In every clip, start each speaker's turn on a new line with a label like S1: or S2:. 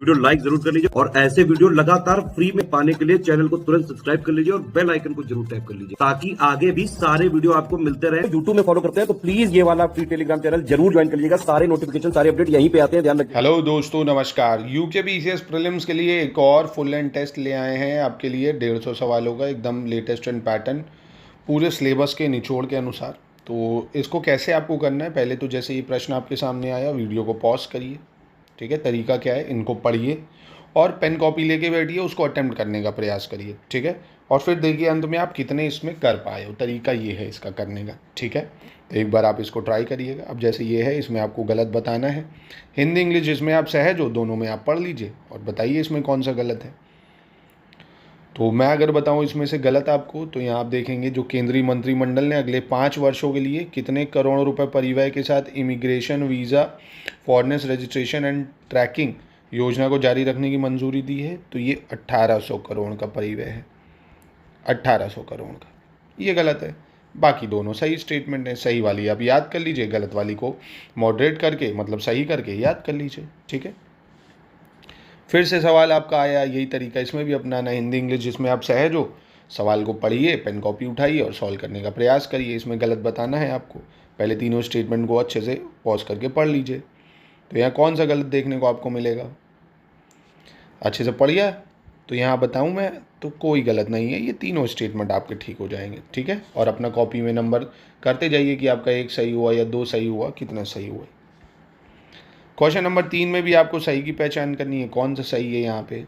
S1: Video like जरूर कर लीजिए और ऐसे वीडियो लगातार फ्री में पाने के लिए चैनल को तुरंत सब्सक्राइब कर लीजिए और बेल आइकन को जरूर टैप कर लीजिए ताकि आगे भी सारे वीडियो आपको मिलते रहे। यूट्यूब में फॉलो करते हैं तो प्लीज ये वाला फ्री टेलीग्राम चैनल जरूर ज्वाइन कर लीजिएगा। सारे नोटिफिकेशन सारे अपडेट यहीं पे आते हैं, ध्यान रखिए।
S2: हेलो दोस्तों, नमस्कार। यूके बीसीएस प्रीलिम्स के लिए एक और फुल एंड टेस्ट ले आए हैं आपके लिए। 150 सवालों का एकदम लेटेस्ट एंड पैटर्न पूरे सिलेबस के निचोड़ के अनुसार। तो इसको कैसे आपको करना है, पहले तो जैसे ये प्रश्न आपके सामने आया वीडियो को पॉज करिए। ठीक है, तरीका क्या है, इनको पढ़िए और पेन कॉपी लेके बैठिए, उसको अटेम्प्ट करने का प्रयास करिए। ठीक है, और फिर देखिए अंत में आप कितने इसमें कर पाए हो। तरीका ये है इसका करने का। ठीक है, तो एक बार आप इसको ट्राई करिएगा। अब जैसे ये है, इसमें आपको गलत बताना है। हिंदी इंग्लिश जिसमें आप सहज हो, दोनों में आप पढ़ लीजिए और बताइए इसमें कौन सा गलत है। तो मैं अगर बताऊं इसमें से गलत आपको, तो यहाँ आप देखेंगे जो केंद्रीय मंत्रिमंडल ने अगले 5 वर्षों के लिए कितने करोड़ रुपए परिव्यय के साथ immigration, visa, foreigners registration and tracking योजना को जारी रखने की मंजूरी दी है, तो ये 1800 करोड़ का परिव्यय है। 1800 करोड़ का, ये गलत है। बाकी दोनों सही स्टेटमेंट है। सही वाली आप याद कर लीजिए, गलत वाली को मॉडरेट करके मतलब सही करके याद कर लीजिए। ठीक है, फिर से सवाल आपका आया, यही तरीका इसमें भी अपनाना। हिंदी इंग्लिश जिसमें आप सहज हो, सवाल को पढ़िए, पेन कॉपी उठाइए और सॉल्व करने का प्रयास करिए। इसमें गलत बताना है आपको। पहले तीनों स्टेटमेंट को अच्छे से पॉज करके पढ़ लीजिए। तो यहाँ कौन सा गलत देखने को आपको मिलेगा, अच्छे से पढ़िए। तो यहाँ बताऊँ मैं तो कोई गलत नहीं है, ये तीनों स्टेटमेंट आपके ठीक हो जाएंगे। ठीक है, और अपना कॉपी में नंबर करते जाइए कि आपका 1 सही हुआ या 2 सही हुआ, कितना सही हुआ। क्वेश्चन नंबर 3 में भी आपको सही की पहचान करनी है, कौन सा सही है यहाँ पे,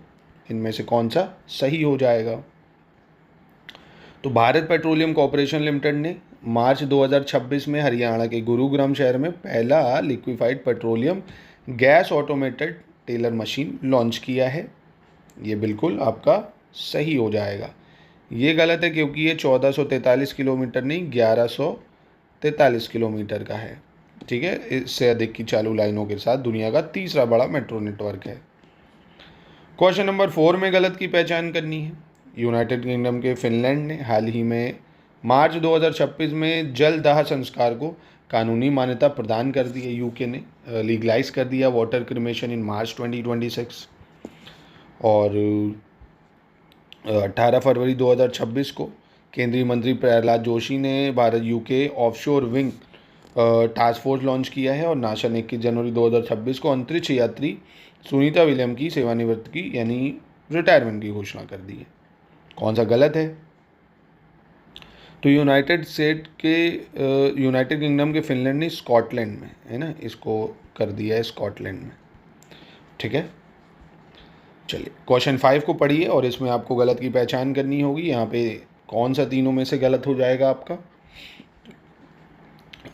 S2: इनमें से कौन सा सही हो जाएगा। तो भारत पेट्रोलियम कॉर्पोरेशन लिमिटेड ने मार्च 2026 में हरियाणा के गुरुग्राम शहर में पहला liquefied petroleum gas automated teller machine launch किया है। ये बिल्कुल आपका सही हो जाएगा। ये गलत है क्योंकि ये 1443 किलोमीटर नहीं 1143 किलोमीटर का है। ठीक है, इससे अधिक की चालू लाइनों के साथ दुनिया का तीसरा बड़ा मेट्रो नेटवर्क है। क्वेश्चन नंबर 4 में गलत की पहचान करनी है। यूनाइटेड किंगडम के फिनलैंड ने हाल ही में मार्च 2026 में जल दाह संस्कार को कानूनी मान्यता प्रदान कर दी है। यूके ने लीगलाइज कर दिया वाटर क्रिमेशन इन मार्च 2026। और 18 फरवरी 2026 को केंद्रीय मंत्री प्रहलाद जोशी ने Bharat UK offshore wing task force launch किया है। और नासा ने 21 जनवरी 2026 को अंतरिक्ष यात्री सुनीता विलियम की सेवानिवृत्ति की यानी रिटायरमेंट की घोषणा कर दी है। कौन सा गलत है, तो यूनाइटेड किंगडम के फिनलैंड ने स्कॉटलैंड में है ना, इसको कर दिया है स्कॉटलैंड में। ठीक है, चलिए क्वेश्चन 5 को पढ़िए और इसमें आपको गलत की पहचान करनी होगी। यहाँ पे कौन सा तीनों में से गलत हो जाएगा आपका,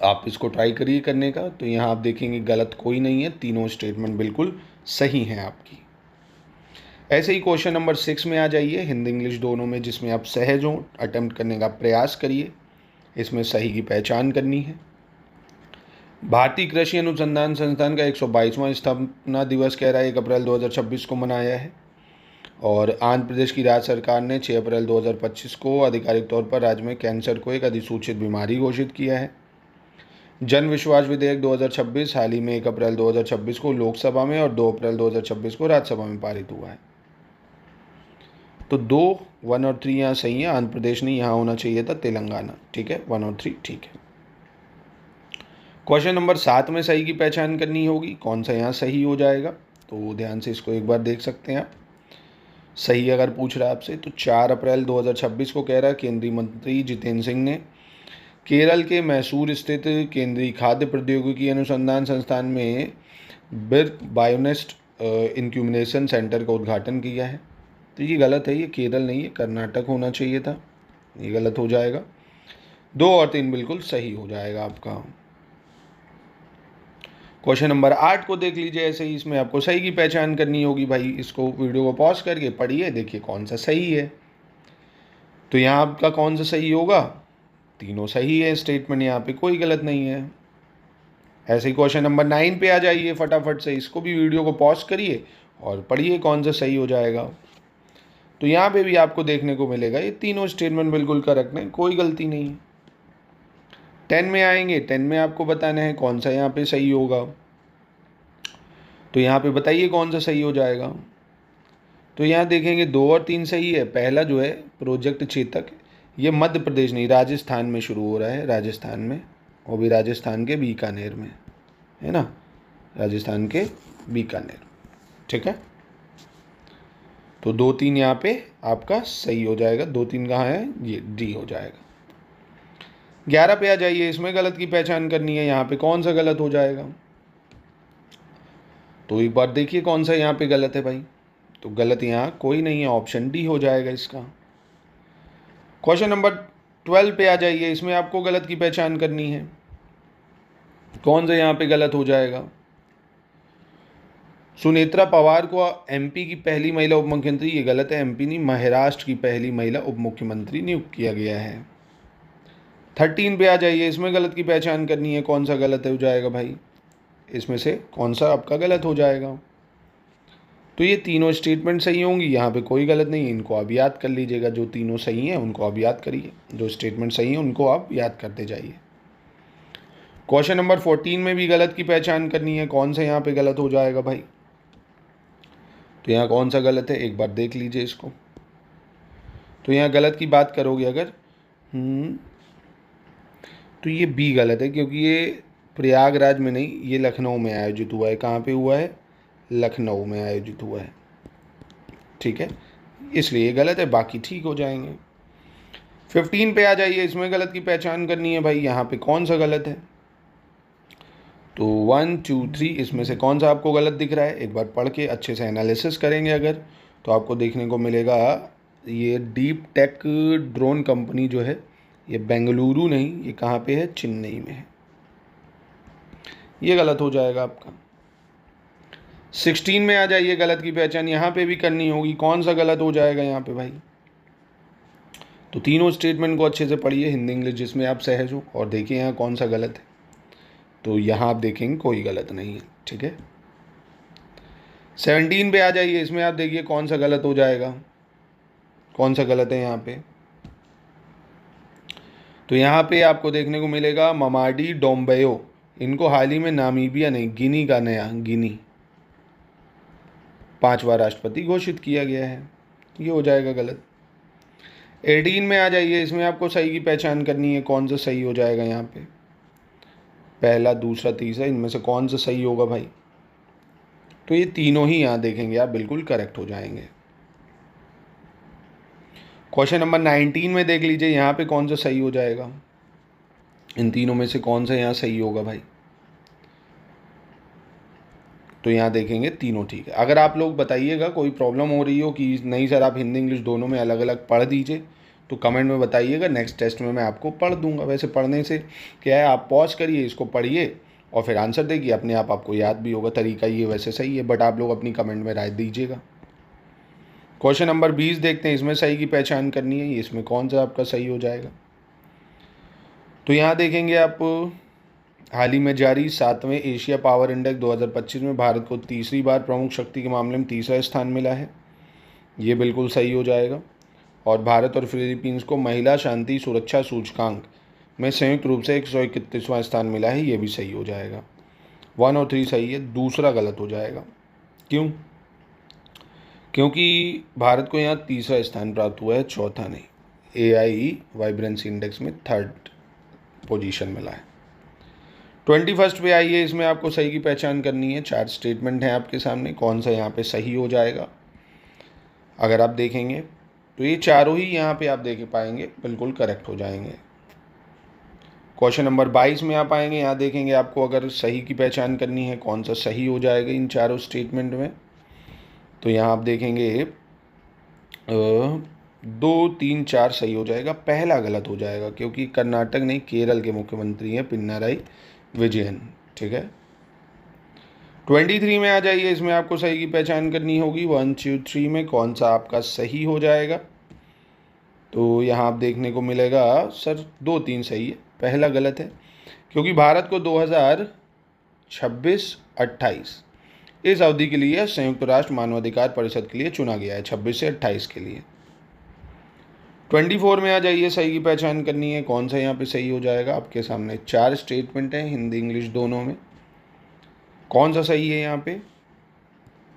S2: आप इसको ट्राई करिए करने का। तो यहाँ आप देखेंगे गलत कोई नहीं है, तीनों स्टेटमेंट बिल्कुल सही हैं आपकी। ऐसे ही क्वेश्चन नंबर 6 में आ जाइए, हिंदी इंग्लिश दोनों में जिसमें आप सहज हों, अटेम्प्ट करने का प्रयास करिए। इसमें सही की पहचान करनी है। भारतीय कृषि अनुसंधान संस्थान का 122वां स्थापना दिवस कह रहा है 1 अप्रैल 2026 को मनाया है। और आंध्र प्रदेश की राज्य सरकार ने 6 अप्रैल 2025 को आधिकारिक तौर पर राज्य में कैंसर को एक अधिसूचित बीमारी घोषित किया है। जन विश्वास विधेयक 2026 हाल ही में 1 अप्रैल 2026 को लोकसभा में और 2 अप्रैल 2026 को राज्यसभा में पारित हुआ है। तो 2, 1 और 3 यहाँ सही है। आंध्र प्रदेश नहीं, यहाँ होना चाहिए था तेलंगाना। ठीक है, 1 और 3 ठीक है। क्वेश्चन नंबर 7 में सही की पहचान करनी होगी, कौन सा यहाँ सही हो जाएगा। तो ध्यान से इसको एक बार देख सकते हैं आप। सही अगर पूछ रहा है आपसे तो 4 अप्रैल 2026 को कह रहा है केंद्रीय मंत्री जितेंद्र सिंह ने केरल के मैसूर स्थित केंद्रीय खाद्य प्रौद्योगिकी अनुसंधान संस्थान में बायोनेस्ट इंक्यूबेशन सेंटर का उद्घाटन किया है। तो ये गलत है, ये केरल नहीं है, कर्नाटक होना चाहिए था। ये गलत हो जाएगा। 2 और 3 बिल्कुल सही हो जाएगा आपका। क्वेश्चन नंबर 8 को देख लीजिए। ऐसे ही इसमें आपको सही की पहचान करनी होगी भाई। इसको वीडियो को पॉज करके पढ़िए, देखिए कौन सा सही है। तो यहाँ आपका कौन सा सही होगा, तीनों सही है स्टेटमेंट, यहाँ पे कोई गलत नहीं है। ऐसे ही क्वेश्चन नंबर 9 पे आ जाइए फटाफट से। इसको भी वीडियो को पॉज करिए और पढ़िए कौन सा सही हो जाएगा। तो यहाँ पे भी आपको देखने को मिलेगा ये तीनों स्टेटमेंट बिल्कुल करेक्ट है, कोई गलती नहीं है। 10 में आएंगे, 10 में आपको बताना है कौन सा यहाँ पे सही होगा। तो यहाँ पे बताइए कौन सा सही हो जाएगा। तो यहाँ देखेंगे 2 और 3 सही है। पहला जो है प्रोजेक्ट चेतक, ये मध्य प्रदेश नहीं राजस्थान में शुरू हो रहा है, राजस्थान में, वो भी राजस्थान के बीकानेर में, है ना, राजस्थान के बीकानेर, ठीक है। तो 2 3 यहाँ पे आपका सही हो जाएगा। 2 3 कहाँ है, ये डी हो जाएगा। 11 पे आ जाइए, इसमें गलत की पहचान करनी है। यहाँ पे कौन सा गलत हो जाएगा, तो एक बार देखिए कौन सा यहाँ पे गलत है भाई। तो गलत यहाँ कोई नहीं है, ऑप्शन डी हो जाएगा इसका। क्वेश्चन नंबर 12 पे आ जाइए, इसमें आपको गलत की पहचान करनी है। कौन सा यहाँ पे गलत हो जाएगा। सुनेत्रा पवार को एमपी की पहली महिला उप मुख्यमंत्री, ये गलत है, एमपी नहीं महाराष्ट्र की पहली महिला उप मुख्यमंत्री नियुक्त किया गया है। 13 पे आ जाइए, इसमें गलत की पहचान करनी है। कौन सा गलत हो जाएगा भाई, इसमें से कौन सा आपका गलत हो जाएगा। तो ये तीनों स्टेटमेंट सही होंगी, यहाँ पे कोई गलत नहीं है। इनको आप याद कर लीजिएगा, जो तीनों सही हैं उनको आप याद करिए, जो स्टेटमेंट सही हैं उनको आप याद करते जाइए। क्वेश्चन नंबर 14 में भी गलत की पहचान करनी है। कौन सा यहाँ पे गलत हो जाएगा भाई, तो यहाँ कौन सा गलत है एक बार देख लीजिए इसको। तो यहाँ गलत की बात करोगे अगर तो ये बी गलत है, क्योंकि ये प्रयागराज में नहीं, ये लखनऊ में आयोजित हुआ है। कहाँ पे हुआ है, लखनऊ में आयोजित हुआ है, ठीक है, इसलिए ये गलत है, बाकी ठीक हो जाएंगे। 15 पे आ जाइए, इसमें गलत की पहचान करनी है भाई। यहाँ पे कौन सा गलत है, तो 1 2 3 इसमें से कौन सा आपको गलत दिख रहा है, एक बार पढ़ के अच्छे से एनालिसिस करेंगे अगर, तो आपको देखने को मिलेगा ये डीप टेक ड्रोन कंपनी जो है, ये बेंगलुरु नहीं, ये कहाँ पे है, चेन्नई में है। ये गलत हो जाएगा आपका। 16 में आ जाइए, गलत की पहचान यहाँ पे भी करनी होगी। कौन सा गलत हो जाएगा यहाँ पे भाई, तो तीनों स्टेटमेंट को अच्छे से पढ़िए, हिंदी इंग्लिश जिसमें आप सहज हो, और देखिए यहाँ कौन सा गलत है। तो यहाँ आप देखेंगे कोई गलत नहीं है, ठीक है। 17 पे आ जाइए, इसमें आप देखिए कौन सा गलत हो जाएगा, कौन सा गलत है यहाँ पे। तो यहाँ पे आपको देखने को मिलेगा ममाडी डोम्बेयो, इनको हाल ही में नामीबिया नहीं गिनी का नया गिनी 5वां राष्ट्रपति घोषित किया गया है। ये हो जाएगा गलत। 18 में आ जाइए, इसमें आपको सही की पहचान करनी है। कौन सा सही हो जाएगा यहाँ पे, पहला दूसरा तीसरा, इनमें से कौन सा सही होगा भाई, तो ये तीनों ही यहाँ देखेंगे आप बिल्कुल करेक्ट हो जाएंगे। क्वेश्चन नंबर 19 में देख लीजिए, यहाँ पे कौन सा सही हो जाएगा, इन तीनों में से कौन सा यहाँ सही होगा भाई, तो यहाँ देखेंगे तीनों ठीक है। अगर आप लोग बताइएगा कोई प्रॉब्लम हो रही हो कि नहीं सर आप हिंदी इंग्लिश दोनों में अलग अलग पढ़ दीजिए, तो कमेंट में बताइएगा, नेक्स्ट टेस्ट में मैं आपको पढ़ दूंगा। वैसे पढ़ने से क्या है, आप पॉज करिए, इसको पढ़िए और फिर आंसर देखिए, अपने आप आपको याद भी होगा। तरीका ये वैसे सही है, बट आप लोग अपनी कमेंट में राय दीजिएगा। क्वेश्चन नंबर 20 देखते हैं, इसमें सही की पहचान करनी है। इसमें कौन सा आपका सही हो जाएगा, तो यहाँ देखेंगे आप हाल ही में जारी 7वें एशिया पावर इंडेक्स 2025 में भारत को तीसरी बार प्रमुख शक्ति के मामले में तीसरा स्थान मिला है। ये बिल्कुल सही हो जाएगा। और भारत और फिलीपींस को महिला शांति सुरक्षा सूचकांक में संयुक्त रूप से 131वां स्थान मिला है। ये भी सही हो जाएगा। 1 और 3 सही है, दूसरा गलत हो जाएगा। क्यों, क्योंकि भारत को यहाँ तीसरा स्थान प्राप्त हुआ है, चौथा नहीं। AI वाइब्रेंसी इंडेक्स में 3rd पोजीशन मिला है। 21 पे आइए, इसमें आपको सही की पहचान करनी है। 4 स्टेटमेंट हैं आपके सामने, कौन सा यहाँ पे सही हो जाएगा। अगर आप देखेंगे तो ये चारों ही यहाँ पे आप देख पाएंगे बिल्कुल करेक्ट हो जाएंगे। क्वेश्चन नंबर 22 में आप आएंगे, यहाँ देखेंगे आपको अगर सही की पहचान करनी है, कौन सा सही हो जाएगा इन चारों स्टेटमेंट में। तो यहाँ आप देखेंगे 2 3 4 सही हो जाएगा, पहला गलत हो जाएगा, क्योंकि कर्नाटक नहीं केरल के मुख्यमंत्री हैं पिनाराई विजयन, ठीक है। 23 में आ जाइए, इसमें आपको सही की पहचान करनी होगी। 1 2 3 में कौन सा आपका सही हो जाएगा, तो यहाँ आप देखने को मिलेगा सर 2 3 सही है, पहला गलत है, क्योंकि भारत को 2026-28 इस अवधि के लिए संयुक्त राष्ट्र मानवाधिकार परिषद के लिए चुना गया है, 26 से 28 के लिए। 24 में आ जाइए, सही की पहचान करनी है, कौन सा यहाँ पे सही हो जाएगा। आपके सामने 4 स्टेटमेंट हैं हिंदी इंग्लिश दोनों में, कौन सा सही है यहाँ पे,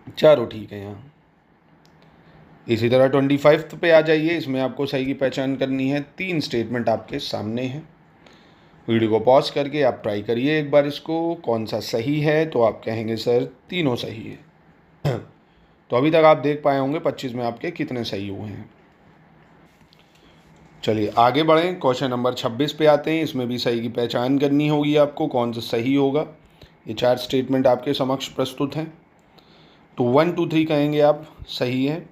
S2: चारों ठीक है यहाँ। इसी तरह 25 पे आ जाइए, इसमें आपको सही की पहचान करनी है। 3 स्टेटमेंट आपके सामने हैं। वीडियो को पॉज करके आप ट्राई करिए एक बार इसको, कौन सा सही है। तो आप कहेंगे सर तीनों सही है। तो अभी तक आप देख पाए होंगे 25 में आपके कितने सही हुए हैं। चलिए आगे बढ़ें, क्वेश्चन नंबर 26 पे आते हैं। इसमें भी सही की पहचान करनी होगी आपको, कौन सा सही होगा। ये 4 स्टेटमेंट आपके समक्ष प्रस्तुत हैं। तो 1 2 3 कहेंगे आप सही है,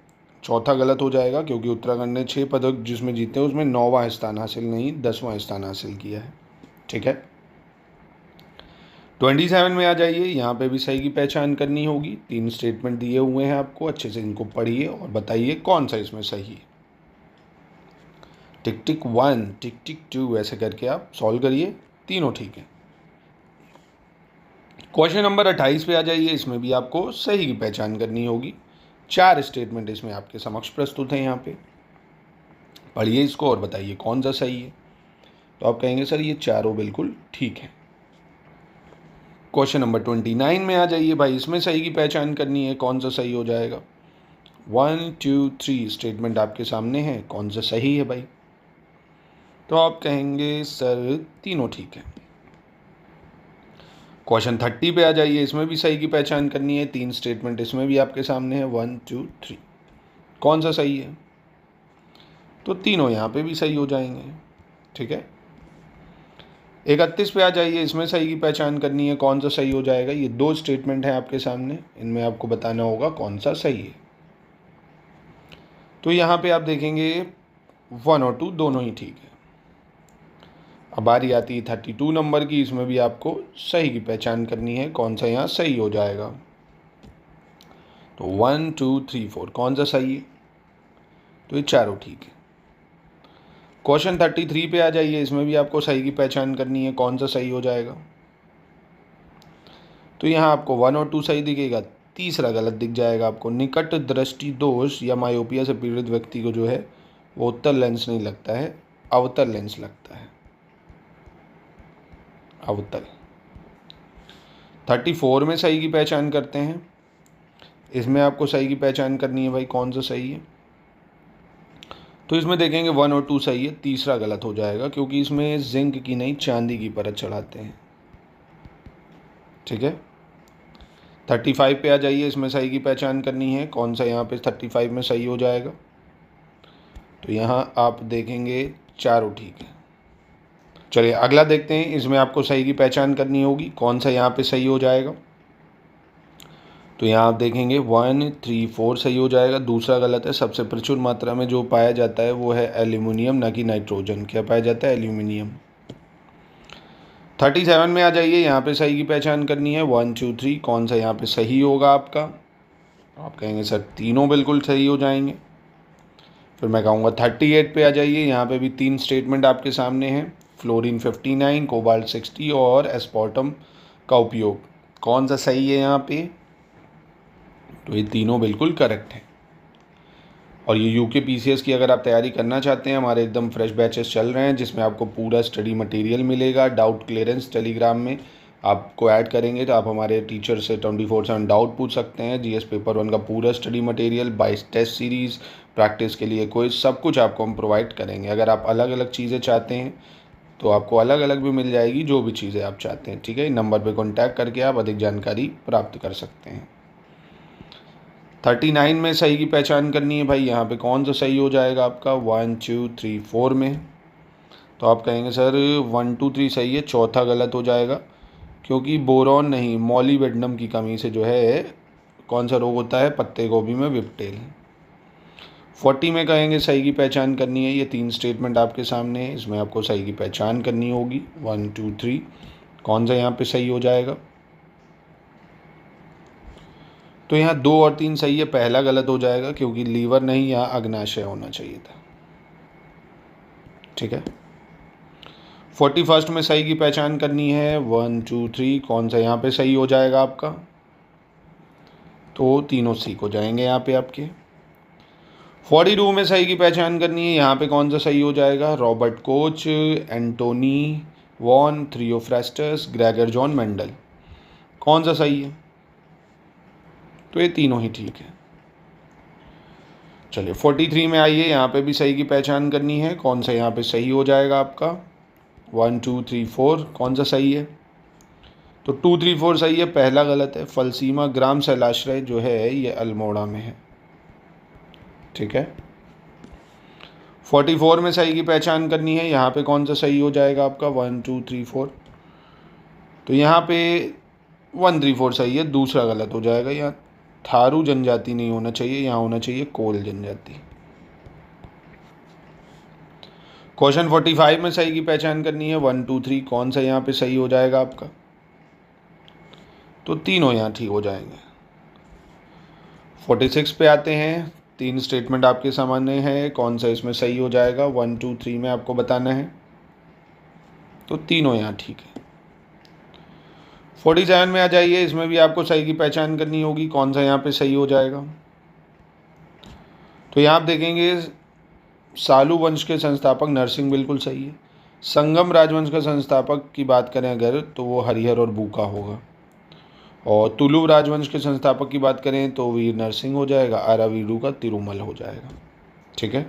S2: चौथा गलत हो जाएगा क्योंकि उत्तराखंड ने 6 पदक जिसमें जीते उसमें 9वां स्थान हासिल नहीं 10वां स्थान हासिल किया है। ठीक है। 27 में आ जाइए, यहाँ पे भी सही की पहचान करनी होगी। 3 स्टेटमेंट दिए हुए हैं आपको, अच्छे से इनको पढ़िए और बताइए कौन सा इसमें सही है। टिक टिक 1 टिक टिक 2 ऐसे करके आप सॉल्व करिए, तीनों ठीक है। क्वेश्चन नंबर 28 पे आ जाइए, इसमें भी आपको सही की पहचान करनी होगी। 4 स्टेटमेंट इसमें आपके समक्ष प्रस्तुत हैं। यहाँ पे पढ़िए इसको और बताइए कौन सा सही है। तो आप कहेंगे सर ये चारों बिल्कुल ठीक है। क्वेश्चन नंबर 29 में आ जाइए भाई, इसमें सही की पहचान करनी है, कौन सा सही हो जाएगा। 1 2 3 स्टेटमेंट आपके सामने है, कौन सा सही है भाई। तो आप कहेंगे सर तीनों ठीक है। क्वेश्चन 30 पे आ जाइए, इसमें भी सही की पहचान करनी है। 3 स्टेटमेंट इसमें भी आपके सामने है, 1 2 3 कौन सा सही है। तो तीनों यहाँ पे भी सही हो जाएंगे। ठीक है। 31 पे आ जाइए, इसमें सही की पहचान करनी है, कौन सा सही हो जाएगा। ये 2 स्टेटमेंट हैं आपके सामने, इनमें आपको बताना होगा कौन सा सही है। तो यहाँ पे आप देखेंगे 1 और 2 दोनों ही ठीक है। अब बारी आती है 32 नंबर की, इसमें भी आपको सही की पहचान करनी है, कौन सा यहाँ सही हो जाएगा। तो 1 2 3 4 कौन सा सही है। तो ये चारों ठीक है। क्वेश्चन 33 पे आ जाइए, इसमें भी आपको सही की पहचान करनी है, कौन सा सही हो जाएगा। तो यहाँ आपको 1 और 2 सही दिखेगा, तीसरा गलत दिख जाएगा आपको। निकट दृष्टि दोष या मायोपिया से पीड़ित व्यक्ति को जो है वो उत्तल लेंस नहीं लगता है, अवतल लेंस लगता है, अवतल। 34 में सही की पहचान करते हैं, इसमें आपको सही की पहचान करनी है भाई, कौन सा सही है। तो इसमें देखेंगे 1 और 2 सही है, तीसरा गलत हो जाएगा क्योंकि इसमें जिंक की नहीं चांदी की परत चढ़ाते हैं। ठीक है। 35 पे आ जाइए, इसमें सही की पहचान करनी है, कौन सा यहाँ पे 35 में सही हो जाएगा। तो यहाँ आप देखेंगे चारों ठीक है। चलिए अगला देखते हैं, इसमें आपको सही की पहचान करनी होगी, कौन सा यहाँ पे सही हो जाएगा। तो यहाँ आप देखेंगे 1 3 4 सही हो जाएगा, दूसरा गलत है। सबसे प्रचुर मात्रा में जो पाया जाता है वो है एल्यूमिनियम, ना कि नाइट्रोजन। क्या पाया जाता है, एल्यूमिनियम। 37 में आ जाइए, यहाँ पे सही की पहचान करनी है, 1 2 3 कौन सा यहाँ पे सही होगा आपका। आप कहेंगे सर तीनों बिल्कुल सही हो जाएंगे। फिर मैं कहूँगा 38 पे आ जाइए, यहाँ पे भी 3 स्टेटमेंट आपके सामने हैं। फ्लोरीन 59, कोबाल्ट 60 और एस्पार्टम का उपयोग, कौन सा सही है यहाँ पे। तो ये तीनों बिल्कुल करेक्ट हैं। और ये यूके पीसीएस की अगर आप तैयारी करना चाहते हैं, हमारे एकदम फ्रेश बैचेस चल रहे हैं जिसमें आपको पूरा स्टडी मटेरियल मिलेगा। डाउट क्लियरेंस टेलीग्राम में आपको ऐड करेंगे तो आप हमारे टीचर से 24/7 डाउट पूछ सकते हैं। जीएस पेपर 1 का पूरा study material, 22 test series, practice के लिए कोई सब कुछ आपको हम प्रोवाइड करेंगे। अगर आप अलग अलग चीज़ें चाहते हैं तो आपको अलग अलग भी मिल जाएगी, जो भी चीज़ें आप चाहते हैं। ठीक है। नंबर पर कॉन्टैक्ट करके आप अधिक जानकारी प्राप्त कर सकते हैं। 39 में सही की पहचान करनी है भाई, यहाँ पे कौन सा सही हो जाएगा आपका 1 2 3 4 में। तो आप कहेंगे सर 1 2 3 सही है, चौथा गलत हो जाएगा क्योंकि बोरॉन नहीं मॉलिबेडनम की कमी से जो है कौन सा रोग होता है, पत्ते गोभी में विपटेल। 40 में कहेंगे सही की पहचान करनी है, ये 3 स्टेटमेंट आपके सामने है, इसमें आपको सही की पहचान करनी होगी। 1 2 3 कौन सा यहाँ पे सही हो जाएगा। तो यहाँ 2 और 3 सही है, पहला गलत हो जाएगा क्योंकि लीवर नहीं, यहाँ अग्नाशय होना चाहिए था। ठीक है। 41 में सही की पहचान करनी है, 1 2 3 कौन सा यहाँ पे सही हो जाएगा आपका। तो तीनों ठीक हो जाएंगे यहाँ पे आपके। 42 में सही की पहचान करनी है, यहाँ पे कौन सा सही हो जाएगा। Robert Koch, Antony von, Theophrastus, Gregor John Mendel, कौन सा सही है। तो ये तीनों ही ठीक है। चलिए 43 में आइए, यहाँ पे भी सही की पहचान करनी है। कौन सा यहाँ पे सही हो जाएगा आपका? 1 2 3 4 कौन सा सही है? तो 2 3 4 सही है, पहला गलत है। फलसीमा ग्राम शैलाश्रय जो है ये अल्मोड़ा में है, ठीक है। 44 में सही की पहचान करनी है, यहाँ पे कौन सा सही हो जाएगा आपका? 1 2 3 4। तो यहाँ पे 1 3 4 सही है, दूसरा गलत हो जाएगा। यहाँ थारू जनजाति नहीं होना चाहिए, यहाँ होना चाहिए कोल जनजाति। क्वेश्चन 45 में सही की पहचान करनी है, 1 2 3 कौन सा यहाँ पे सही हो जाएगा आपका? तो तीनों यहाँ ठीक हो जाएंगे। 46 पे आते हैं, 3 स्टेटमेंट आपके सामने हैं, कौन सा इसमें सही हो जाएगा? 1 2 3 में आपको बताना है, तो तीनों यहाँ ठीक है। 47 में आ जाइए, इसमें भी आपको सही की पहचान करनी होगी, कौन सा यहाँ पे सही हो जाएगा? तो यहाँ आप देखेंगे सालू वंश के संस्थापक नरसिंह बिल्कुल सही है। संगम राजवंश का संस्थापक की बात करें अगर, तो वो हरिहर और बूका होगा। और तुलु राजवंश के संस्थापक की बात करें तो वीर नरसिंह हो जाएगा, आरावीडू का तिरुमल हो जाएगा, ठीक है।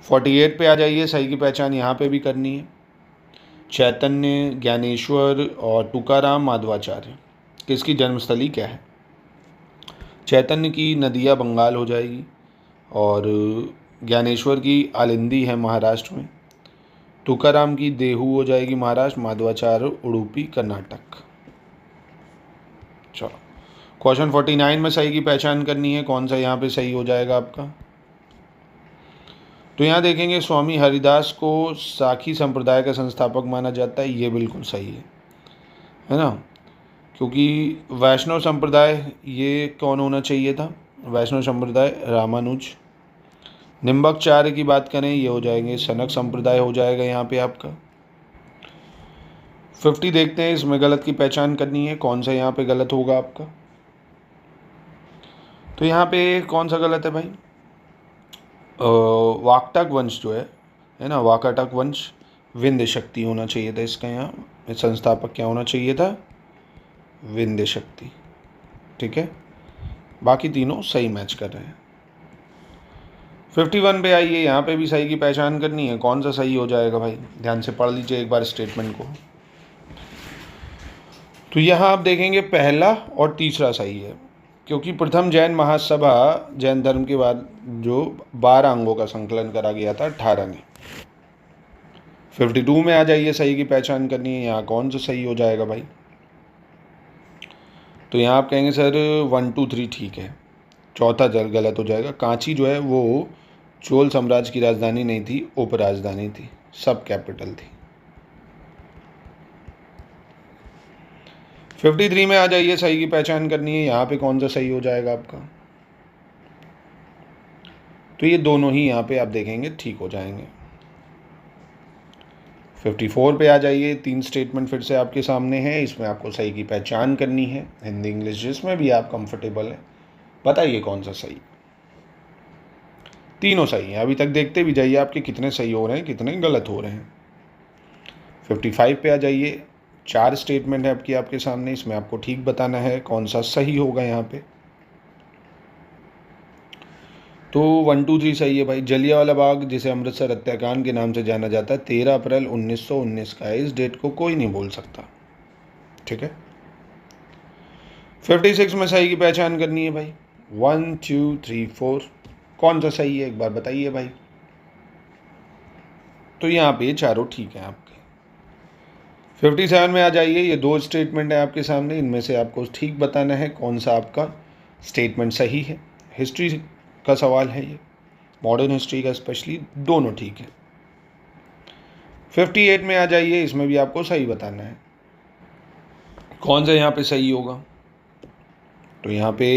S2: 48 पे आ जाइए, सही की पहचान यहाँ पे भी करनी है। चैतन्य, ज्ञानेश्वर और तुकाराम माधवाचार्य किसकी जन्मस्थली क्या है? चैतन्य की नदिया बंगाल हो जाएगी, और ज्ञानेश्वर की आलिंदी है महाराष्ट्र में। तुकाराम की देहू हो जाएगी महाराष्ट्र, माधवाचार्य उडुपी कर्नाटक। चलो क्वेश्चन 49 में सही की पहचान करनी है, कौन सा यहाँ पे सही हो जाएगा आपका? तो यहाँ देखेंगे स्वामी हरिदास को साखी संप्रदाय का संस्थापक माना जाता है, ये बिल्कुल सही है ना, क्योंकि वैष्णव संप्रदाय ये कौन होना चाहिए था? वैष्णव संप्रदाय रामानुज। निम्बकचार्य की बात करें, ये हो जाएंगे सनक संप्रदाय हो जाएगा यहाँ पे आपका। 50 देखते हैं, इसमें गलत की पहचान करनी है, कौन सा यहाँ पे गलत होगा आपका? तो यहाँ पे कौन सा गलत है भाई? वाकटक वंश जो है ना, वाकाटक वंश, विंध्य शक्ति होना चाहिए था इसका। यहाँ संस्थापक क्या होना चाहिए था? विंध्य शक्ति, ठीक है। बाकी तीनों सही मैच कर रहे हैं। 51 पे आइए, यहाँ पे भी सही की पहचान करनी है, कौन सा सही हो जाएगा भाई? ध्यान से पढ़ लीजिए एक बार स्टेटमेंट को। तो यहाँ आप देखेंगे पहला और तीसरा सही है, क्योंकि प्रथम जैन महासभा जैन धर्म के बाद जो 12 अंगों का संकलन करा गया था 18 ने। 52 में आ जाइए, सही की पहचान करनी है, यहाँ कौन सा सही हो जाएगा भाई? तो यहाँ आप कहेंगे सर 1 2 3 ठीक है, चौथा गलत हो जाएगा। कांची जो है वो चोल साम्राज्य की राजधानी नहीं थी, उप राजधानी थी, सब कैपिटल थी। 53 में आ जाइए, सही की पहचान करनी है, यहाँ पे कौन सा सही हो जाएगा आपका? तो ये दोनों ही यहाँ पे आप देखेंगे ठीक हो जाएंगे। 54 पे आ जाइए, 3 स्टेटमेंट फिर से आपके सामने हैं, इसमें आपको सही की पहचान करनी है, हिंदी इंग्लिश जिसमें भी आप कंफर्टेबल हैं। बताइए कौन सा सही? तीनों सही हैं। अभी तक देखते भी जाइए आपके कितने सही हो रहे हैं, कितने गलत हो रहे हैं। 55 पे आ जाइए, 4 स्टेटमेंट है आपके सामने, इसमें आपको ठीक बताना है कौन सा सही होगा यहाँ पे। तो 1 2 3 सही है भाई। जलियांवाला बाग जिसे अमृतसर हत्याकांड के नाम से जाना जाता है 13 अप्रैल 1919 का है, इस डेट को कोई नहीं बोल सकता, ठीक है। 56 में सही की पहचान करनी है भाई, 1 2 3 4 कौन सा सही है एक बार बताइए भाई। तो यहाँ पे चारों ठीक है आपके। 57 में आ जाइए, ये 2 स्टेटमेंट है आपके सामने, इनमें से आपको ठीक बताना है कौन सा आपका स्टेटमेंट सही है। हिस्ट्री का सवाल है ये, मॉडर्न हिस्ट्री का स्पेशली, दोनों ठीक है। 58 में आ जाइए, इसमें भी आपको सही बताना है कौन सा यहाँ पे सही होगा। तो यहाँ पे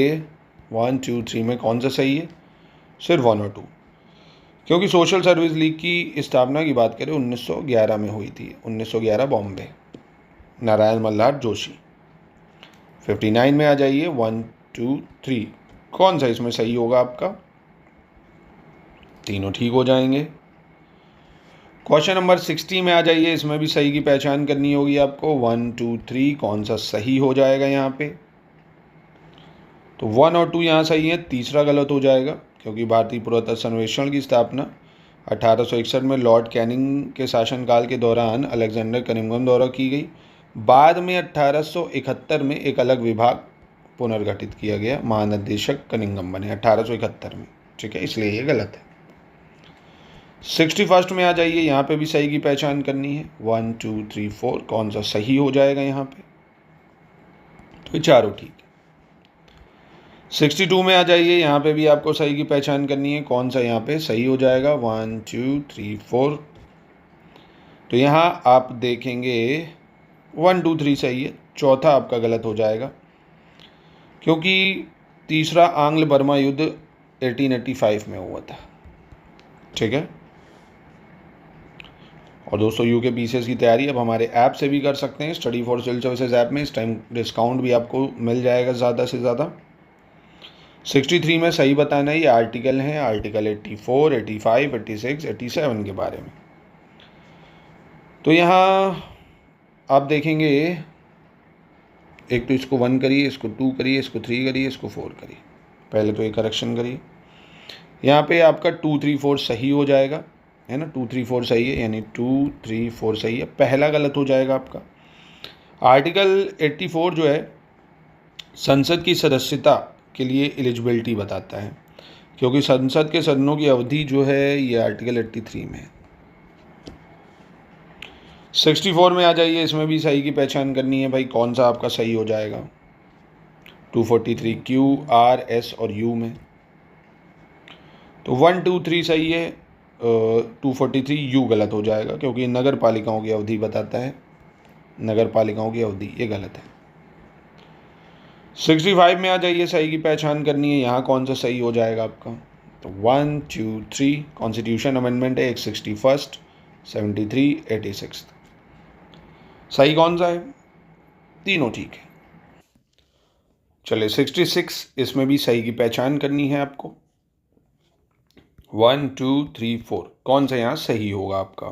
S2: 1 2 3 में कौन सा सही है? सिर्फ 1 और 2, क्योंकि सोशल सर्विस लीग की स्थापना की बात करें 1911 में हुई थी, 1911 बॉम्बे, नारायण मल्हार जोशी। 59 में आ जाइए, 1 2 3 कौन सा इसमें सही होगा आपका? तीनों ठीक हो जाएंगे। क्वेश्चन नंबर 60 में आ जाइए, इसमें भी सही की पहचान करनी होगी आपको, 1 2 3 कौन सा सही हो जाएगा यहाँ पे? तो 1 और 2 यहाँ सही है, तीसरा गलत हो जाएगा क्योंकि भारतीय पुरातत्व सर्वेक्षण की स्थापना 1861 में लॉर्ड कैनिंग के शासनकाल के दौरान अलेक्जेंडर कनिंघम द्वारा की गई। बाद में 1871 में एक अलग विभाग पुनर्गठित किया गया, महानिदेशक कनिंघम बने 1871 में, ठीक है, इसलिए ये गलत है। 61 में आ जाइए, यहाँ पे भी सही की पहचान करनी है। 1 2 3 4 कौन सा सही हो जाएगा यहाँ पे, तो ये चारों ठीक है। 62 में आ जाइए, यहाँ पे भी आपको सही की पहचान करनी है, कौन सा यहाँ पे सही हो जाएगा। 1 2 3 4, तो यहाँ आप देखेंगे 1 2 3 सही है, चौथा आपका गलत हो जाएगा क्योंकि तीसरा आंग्ल बर्मा युद्ध 1885 में हुआ था, ठीक है। और दोस्तों यूके बीसीएस की तैयारी अब हमारे ऐप से भी कर सकते हैं, study for civil services app में। इस टाइम डिस्काउंट भी आपको मिल जाएगा ज़्यादा से ज़्यादा। 63 में सही बताना है, ये आर्टिकल हैं, आर्टिकल 84, 85, 86, 87 के बारे में। तो यहाँ आप देखेंगे, एक तो इसको 1 करिए, इसको 2 करिए, इसको 3 करिए, इसको 4 करिए। पहले तो ये करेक्शन करिए, यहाँ पे आपका 2 3 4 सही हो जाएगा, है ना। 2 3 4 सही है, यानी 2 3 4 सही है। पहला गलत हो जाएगा आपका। आर्टिकल 84 जो है संसद की सदस्यता के लिए एलिजिबिलिटी बताता है, क्योंकि संसद के सदनों की अवधि जो है ये आर्टिकल 83 में है। 64 में आ जाइए, इसमें भी सही की पहचान करनी है भाई, कौन सा आपका सही हो जाएगा। 243 क्यू आर एस और यू में, तो 1 2 3 सही है, 243 यू गलत हो जाएगा क्योंकि नगर पालिकाओं की अवधि बताता है, नगर पालिकाओं की अवधि, ये गलत है। 65 में आ जाइए, सही की पहचान करनी है, यहाँ कौन सा सही हो जाएगा आपका। तो 1 2 3 कॉन्स्टिट्यूशन अमेंडमेंट है, 61st, 73, 86। सही कौन सा है, तीनों ठीक है। चलिए 66, इसमें भी सही की पहचान करनी है आपको। 1 2 3 4 कौन सा यहाँ सही होगा आपका।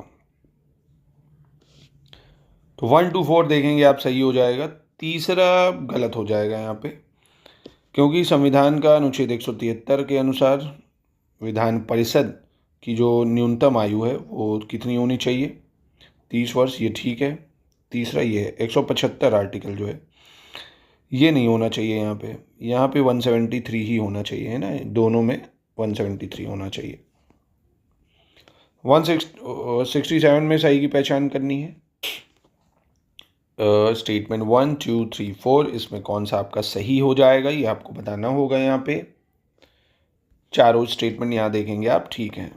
S2: तो 1 2 4 देखेंगे आप, सही हो जाएगा। तीसरा गलत हो जाएगा यहाँ पे, क्योंकि संविधान का अनुच्छेद 173 के अनुसार विधान परिषद की जो न्यूनतम आयु है वो कितनी होनी चाहिए, 30 वर्ष, ये ठीक है। तीसरा ये है 175 आर्टिकल जो है ये नहीं होना चाहिए यहाँ पे 173 ही होना चाहिए, है ना, दोनों में 173 होना चाहिए। 167 में सही की पहचान करनी है। स्टेटमेंट 1 2 3 4 इसमें कौन सा आपका सही हो जाएगा ये आपको बताना होगा। यहाँ पे चारों स्टेटमेंट यहाँ देखेंगे आप, ठीक हैं।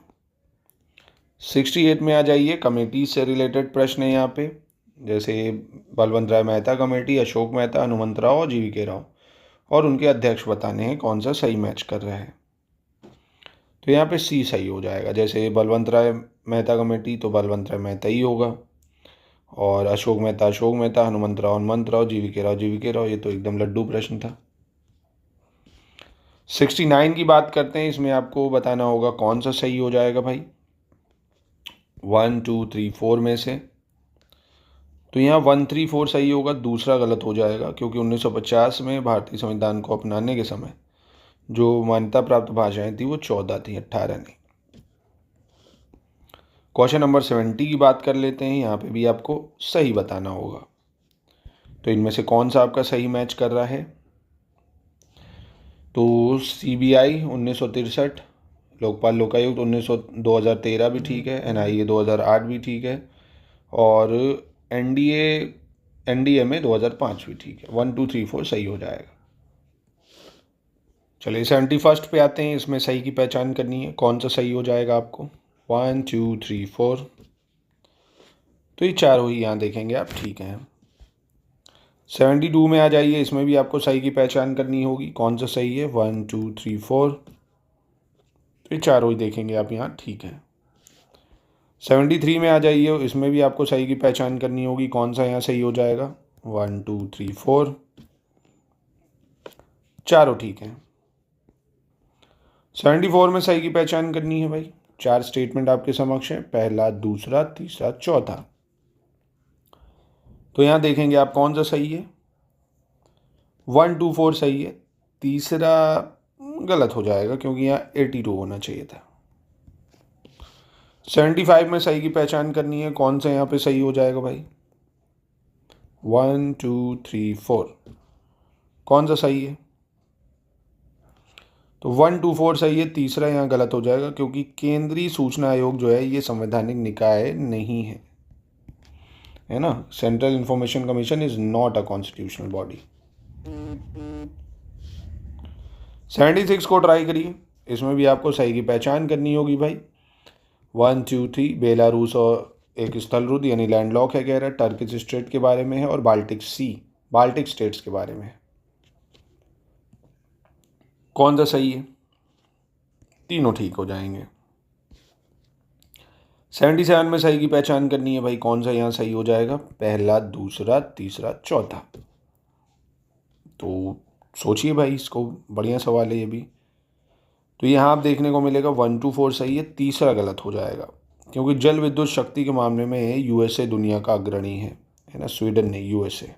S2: 68 में आ जाइए, कमेटी से रिलेटेड प्रश्न है यहाँ पे, जैसे बलवंत राय मेहता कमेटी, अशोक मेहता, हनुमंत राव और जीवीके राव, और उनके अध्यक्ष बताने हैं कौन सा सही मैच कर रहा है। तो यहाँ पे सी सही हो जाएगा, जैसे बलवंत राय मेहता कमेटी तो बलवंत राय मेहता ही होगा, और अशोक मेहता, हनुमंत राव, जीवीके राव, ये तो एकदम लड्डू प्रश्न था। 69 की बात करते हैं, इसमें आपको बताना होगा कौन सा सही हो जाएगा भाई 1 2 3 4 में से। तो यहाँ 1 3 4 सही होगा, दूसरा गलत हो जाएगा क्योंकि 1950 में भारतीय संविधान को अपनाने के समय जो मान्यता प्राप्त भाषाएं थी वो 14 थी, 18 नहीं। क्वेश्चन नंबर 70 की बात कर लेते हैं, यहाँ पे भी आपको सही बताना होगा। तो इनमें से कौन सा आपका सही मैच कर रहा है। तो CBI 1963, लोकपाल लोकायुक्त 2013 भी ठीक है, NIA 2008 भी ठीक है, और NDA में 2005 भी ठीक है। 1 2 3 4 सही हो जाएगा। चलिए 71 पे आते हैं, इसमें सही की पहचान करनी है, कौन सा सही हो जाएगा आपको। 1 2 3 4, तो ये चारों ही यहाँ देखेंगे आप, ठीक हैं। 72 में आ जाइए, इसमें भी आपको सही की पहचान करनी होगी, कौन सा सही है। 1 2 3 4, तो ये चारों ही देखेंगे आप यहाँ, ठीक है। 73 में आ जाइए, इसमें भी आपको सही की पहचान करनी होगी, कौन सा यहाँ सही हो जाएगा। 1 2 3 4, चारों ठीक हैं। 74 में सही की पहचान करनी है भाई, 4 स्टेटमेंट आपके समक्ष है, पहला, दूसरा, तीसरा, चौथा। तो यहाँ देखेंगे आप कौन सा सही है। 1 2 4 सही है, तीसरा गलत हो जाएगा क्योंकि यहाँ 82 होना चाहिए था। 75 में सही की पहचान करनी है, कौन सा यहाँ पे सही हो जाएगा भाई? 1 2 3 4 कौन सा सही है? तो 1 2 4 सही है, तीसरा यहाँ गलत हो जाएगा क्योंकि केंद्रीय सूचना आयोग जो है ये संवैधानिक निकाय नहीं है ना। Central information commission is not a constitutional body. 76 को ट्राई करिए, इसमें भी आपको सही की पहचान करनी होगी भाई। 1 2 3 बेलारूस और एक स्थल रुद्ध यानी लैंडलॉक है, कह रहा है टर्किश स्टेट के बारे में है, और बाल्टिक स्टेट्स के बारे में है। कौन सा सही है? तीनों ठीक हो जाएंगे। 77 में सही की पहचान करनी है भाई, कौन सा यहाँ सही हो जाएगा? पहला, दूसरा, तीसरा, चौथा। तो सोचिए भाई, इसको बढ़िया सवाल है ये भी। तो यहाँ आप देखने को मिलेगा 1 2 4 सही है, तीसरा गलत हो जाएगा क्योंकि जल विद्युत शक्ति के मामले में यूएसए दुनिया का अग्रणी है ना, स्वीडन नहीं, यूएसए।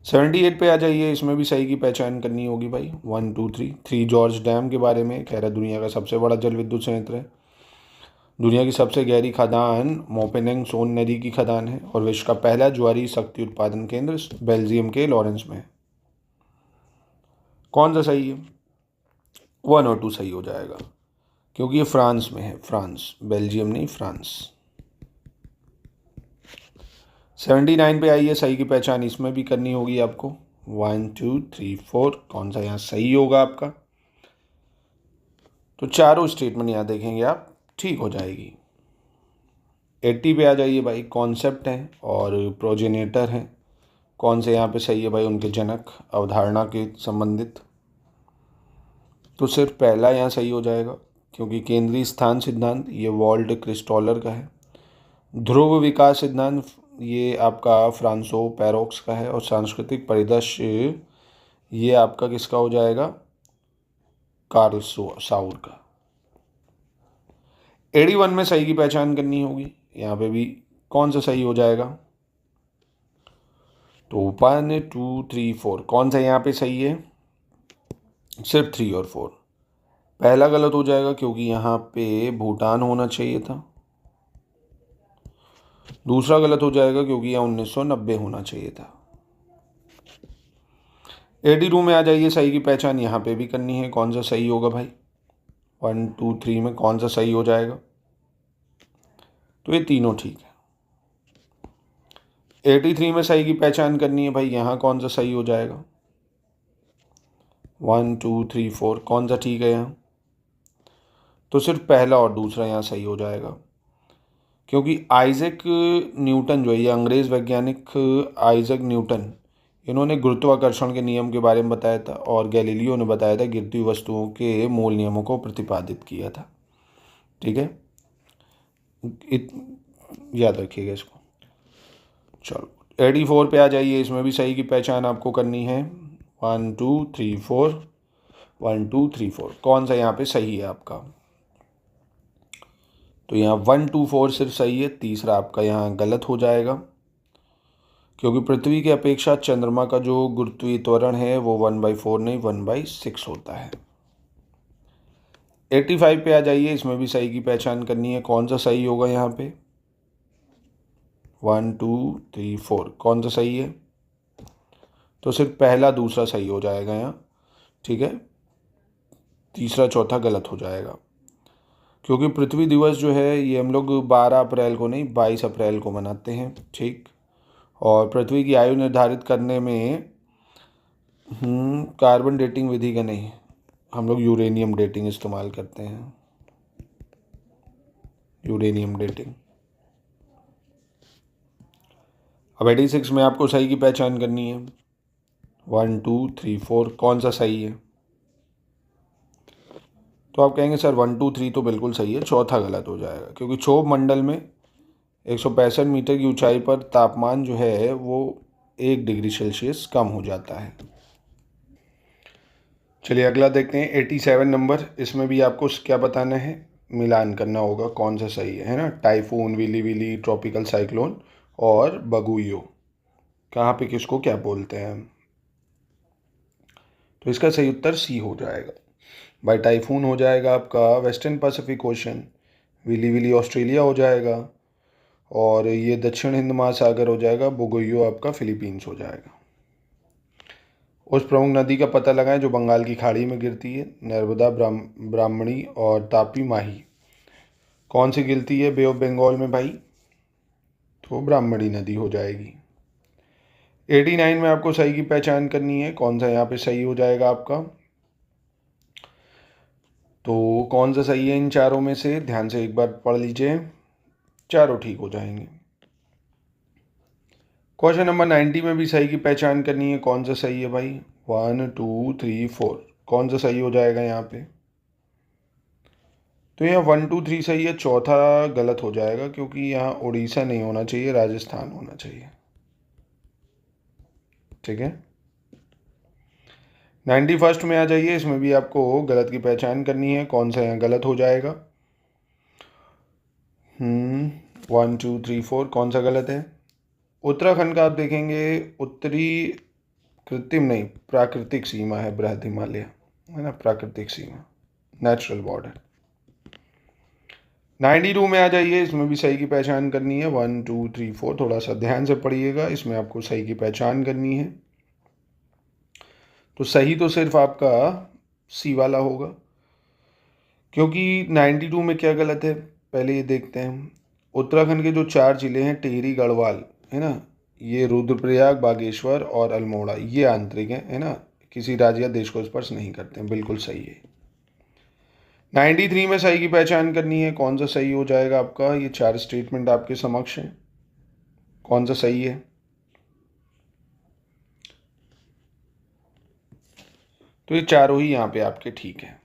S2: 78 पे आ जाइए, इसमें भी सही की पहचान करनी होगी भाई। 1 2 3 जॉर्ज डैम के बारे में कह रहा है दुनिया का सबसे बड़ा जल विद्युत संयंत्र है। दुनिया की सबसे गहरी खदान मोपेनेंग सोन नदी की खदान है, और विश्व का पहला ज्वारी शक्ति उत्पादन केंद्र बेल्जियम के लॉरेंस में है। कौन सा सही है? 1 और 2 सही हो जाएगा क्योंकि ये फ्रांस में है, फ्रांस, बेल्जियम नहीं, फ्रांस। 79 पे आइए, सही की पहचान इसमें भी करनी होगी आपको। 1 2 3 4 कौन सा यहाँ सही होगा आपका? तो चारों स्टेटमेंट यहाँ देखेंगे आप, ठीक हो जाएगी। 80 पे आ जाइए भाई, कॉन्सेप्ट है और प्रोजेनेटर है, कौन से यहाँ पे सही है भाई? उनके जनक, अवधारणा के संबंधित। तो सिर्फ पहला यहाँ सही हो जाएगा क्योंकि केंद्रीय स्थान सिद्धांत ये वॉल्ट क्रिस्टॉलर का है। ध्रुव विकास सिद्धांत ये आपका फ्रांसो पैरोक्स का है, और सांस्कृतिक परिदृश्य ये आपका किसका हो जाएगा? कार्ल साउर का। 81 में सही की पहचान करनी होगी, यहाँ पे भी कौन सा सही हो जाएगा? तो 1 2 3 4 कौन सा यहाँ पे सही है? सिर्फ 3 और 4। पहला गलत हो जाएगा क्योंकि यहाँ पे भूटान होना चाहिए था। दूसरा गलत हो जाएगा क्योंकि यहाँ 1990 होना चाहिए था। 82 में आ जाइए, सही की पहचान यहाँ पे भी करनी है, कौन सा सही होगा भाई? 1 2 3 में कौन सा सही हो जाएगा? तो ये तीनों ठीक है। 83 में सही की पहचान करनी है भाई, यहाँ कौन सा सही हो जाएगा? 1 2 3 4 कौन सा ठीक है यहाँ? तो सिर्फ पहला और दूसरा यहाँ सही हो जाएगा क्योंकि आइजैक न्यूटन जो है, ये अंग्रेज़ वैज्ञानिक आइजैक न्यूटन, इन्होंने गुरुत्वाकर्षण के नियम के बारे में बताया था, और गैलीलियो ने बताया था गिरती हुई वस्तुओं के मूल नियमों को प्रतिपादित किया था। ठीक है, याद रखिएगा इसको। चलो 84 पे आ जाइए, इसमें भी सही की पहचान आपको करनी है। 1 2 3 4 1 2 3 4 कौन सा यहाँ पे सही है आपका? तो यहाँ 1 2 4 सिर्फ सही है, तीसरा आपका यहाँ गलत हो जाएगा क्योंकि पृथ्वी की अपेक्षा चंद्रमा का जो गुरुत्वीय त्वरण है वो 1/4 नहीं 1/6 होता है। 85 पे आ जाइए, इसमें भी सही की पहचान करनी है, कौन सा सही होगा यहाँ पे? 1 2 3 4 कौन सा सही है? तो सिर्फ पहला दूसरा सही हो जाएगा यहाँ, ठीक है, तीसरा चौथा गलत हो जाएगा क्योंकि पृथ्वी दिवस जो है ये हम लोग 12 अप्रैल को नहीं 22 अप्रैल को मनाते हैं। ठीक, और पृथ्वी की आयु निर्धारित करने में कार्बन डेटिंग विधि का नहीं, हम लोग यूरेनियम डेटिंग इस्तेमाल करते हैं, यूरेनियम डेटिंग। अब 86 में आपको सही की पहचान करनी है। 1 2 3 4 कौन सा सही है? तो आप कहेंगे सर 1 2 3 तो बिल्कुल सही है, चौथा गलत हो जाएगा क्योंकि क्षोभ मंडल में 165 मीटर की ऊंचाई पर तापमान जो है वो 1 डिग्री सेल्सियस कम हो जाता है। चलिए अगला देखते हैं 87 नंबर, इसमें भी आपको क्या बताना है? मिलान करना होगा कौन सा सही है ना। Typhoon, willy willy, tropical cyclone और बगुइयो कहाँ पे किसको क्या बोलते हैं। तो इसका सही उत्तर सी हो जाएगा। बाय टाइफून हो जाएगा आपका western Pacific Ocean, willy willy Australia हो जाएगा, और ये दक्षिण हिंद महासागर हो जाएगा, बोगोयो आपका फिलीपींस हो जाएगा। उस प्रमुख नदी का पता लगाएं जो बंगाल की खाड़ी में गिरती है, नर्मदा, ब्राह्मणी और तापी माही। कौन सी गिरती है बे ऑफ बंगाल में भाई? तो ब्राह्मणी नदी हो जाएगी। 89 में आपको सही की पहचान करनी है, कौन सा यहाँ पे सही हो जाएगा आपका? तो कौन सा सही है इन चारों में से? ध्यान से एक बार पढ़ लीजिए, चारों ठीक हो जाएंगे। क्वेश्चन नंबर 90 में भी सही की पहचान करनी है, कौन सा सही है भाई? 1 2 3 4, कौन सा सही हो जाएगा यहाँ पे? तो यहाँ 1 2 3 सही है, चौथा गलत हो जाएगा क्योंकि यहाँ उड़ीसा नहीं होना चाहिए, राजस्थान होना चाहिए। ठीक है, 91 में आ जाइए, इसमें भी आपको गलत की पहचान करनी है, कौन सा यहाँ गलत हो जाएगा? 1 2 3 4, कौन सा गलत है? उत्तराखंड का आप देखेंगे उत्तरी कृत्रिम नहीं प्राकृतिक सीमा है बृहद हिमालय, है ना, प्राकृतिक सीमा, नेचुरल बॉर्डर। 92 में आ जाइए, इसमें भी सही की पहचान करनी है, 1 2 3 4, थोड़ा सा ध्यान से पढ़िएगा, इसमें आपको सही की पहचान करनी है। तो सही तो सिर्फ आपका सी वाला होगा, क्योंकि 92 में क्या गलत है पहले ये देखते हैं। उत्तराखंड के जो 4 जिले हैं, टिहरी, गढ़वाल, है ना, ये रुद्रप्रयाग, बागेश्वर और अल्मोड़ा, ये आंतरिक है ना, किसी राज्य या देश को स्पर्श नहीं करते हैं, बिल्कुल सही है। 93 में सही की पहचान करनी है, कौन सा सही हो जाएगा आपका? ये 4 स्टेटमेंट आपके समक्ष हैं, कौन सा सही है? तो ये चारों ही यहाँ पे आपके ठीक है।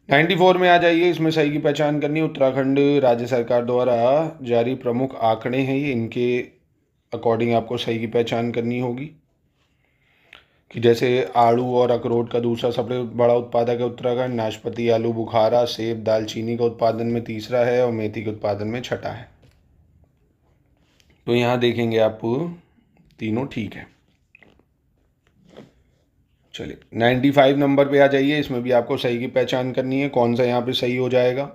S2: 94 में आ जाइए, इसमें सही की पहचान करनी है, उत्तराखंड राज्य सरकार द्वारा जारी प्रमुख आंकड़े हैं ये, इनके अकॉर्डिंग आपको सही की पहचान करनी होगी, कि जैसे आड़ू और अखरोट का दूसरा सबसे बड़ा उत्पादक है उत्तराखंड, नाशपाती, आलू बुखारा, सेब, दालचीनी का उत्पादन में तीसरा है और मेथी के उत्पादन में छठा है। तो यहाँ देखेंगे आप तीनों ठीक है। चलिए 95 नंबर पे आ जाइए, इसमें भी आपको सही की पहचान करनी है, कौन सा यहाँ पे सही हो जाएगा?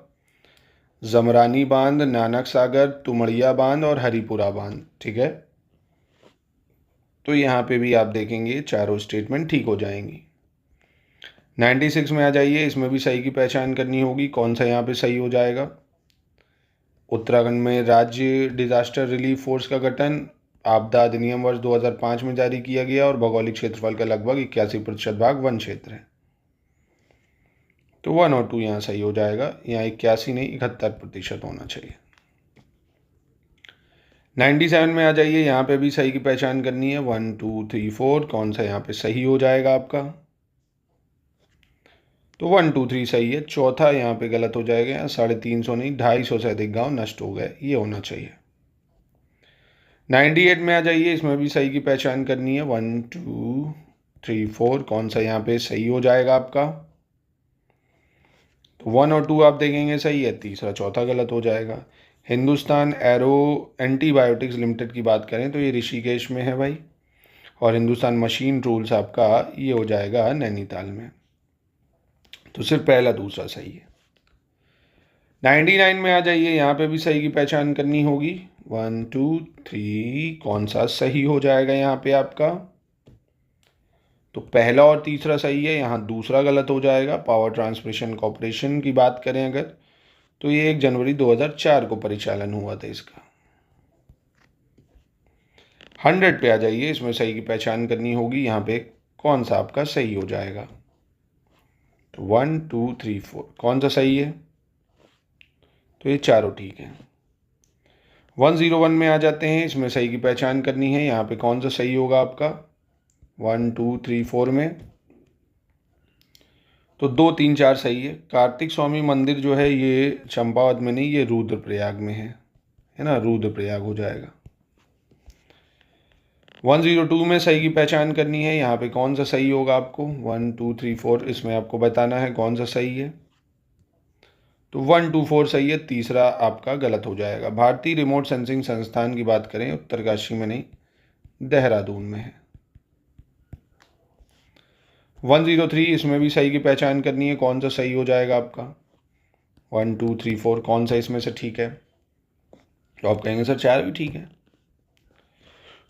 S2: जमरानी बांध, नानक सागर, तुमड़िया बांध और हरिपुरा बांध। ठीक है, तो यहाँ पे भी आप देखेंगे चारों स्टेटमेंट ठीक हो जाएंगी। 96 में आ जाइए, इसमें भी सही की पहचान करनी होगी, कौन सा यहाँ पे सही हो जाएगा? उत्तराखंड में राज्य डिजास्टर रिलीफ फोर्स का गठन आपदा अधिनियम वर्ष 2005 में जारी किया गया और भौगोलिक क्षेत्रफल का लगभग 81% भाग वन क्षेत्र है। तो 1 और 2 यहाँ सही हो जाएगा, यहाँ 81 नहीं 71% होना चाहिए। 97 में आ जाइए, यहाँ पे भी सही की पहचान करनी है, 1 2 3 4, कौन सा यहाँ पे सही हो जाएगा आपका? तो 1 2 3 सही है, चौथा यहाँ पे गलत हो जाएगा, यहाँ 350 नहीं 250 से अधिक गांव नष्ट हो गए, ये होना चाहिए। 98 में आ जाइए, इसमें भी सही की पहचान करनी है, 1 2 3 4, कौन सा यहाँ पे सही हो जाएगा आपका? तो 1 और 2 आप देखेंगे सही है, तीसरा चौथा गलत हो जाएगा। हिंदुस्तान एरो एंटीबायोटिक्स लिमिटेड की बात करें तो ये ऋषिकेश में है भाई, और हिंदुस्तान मशीन टूल्स आपका ये हो जाएगा नैनीताल में। तो सिर्फ पहला दूसरा सही है। 99 में आ जाइए, यहाँ पे भी सही की पहचान करनी होगी, 1 2 3, कौन सा सही हो जाएगा यहाँ पे आपका? तो पहला और तीसरा सही है, यहाँ दूसरा गलत हो जाएगा। पावर ट्रांसमिशन कॉर्पोरेशन की बात करें अगर, तो ये 1 जनवरी 2004 को परिचालन हुआ था इसका। 100 पे आ जाइए, इसमें सही की पहचान करनी होगी, यहाँ पे कौन सा आपका सही हो जाएगा? तो 1 2 3 4, कौन सा सही है? तो ये चारों ठीक है। 101 में आ जाते हैं, इसमें सही की पहचान करनी है, यहाँ पे कौन सा सही होगा आपका? 1 2 3 4 में तो 2 3 4 सही है। कार्तिक स्वामी मंदिर जो है ये चंपावत में नहीं, ये रुद्रप्रयाग में है ना, रुद्रप्रयाग हो जाएगा। 102 में सही की पहचान करनी है, यहाँ पे कौन सा सही होगा आपको? 1 2 3 4, इसमें आपको बताना है कौन सा सही है। तो 1 2 4 सही है, तीसरा आपका गलत हो जाएगा। भारतीय रिमोट सेंसिंग संस्थान की बात करें, उत्तरकाशी में नहीं, देहरादून में है। 103 इसमें भी सही की पहचान करनी है, कौन सा सही हो जाएगा आपका। 1 2 3 4 कौन सा इसमें से ठीक है, तो आप कहेंगे सर 4 भी ठीक है।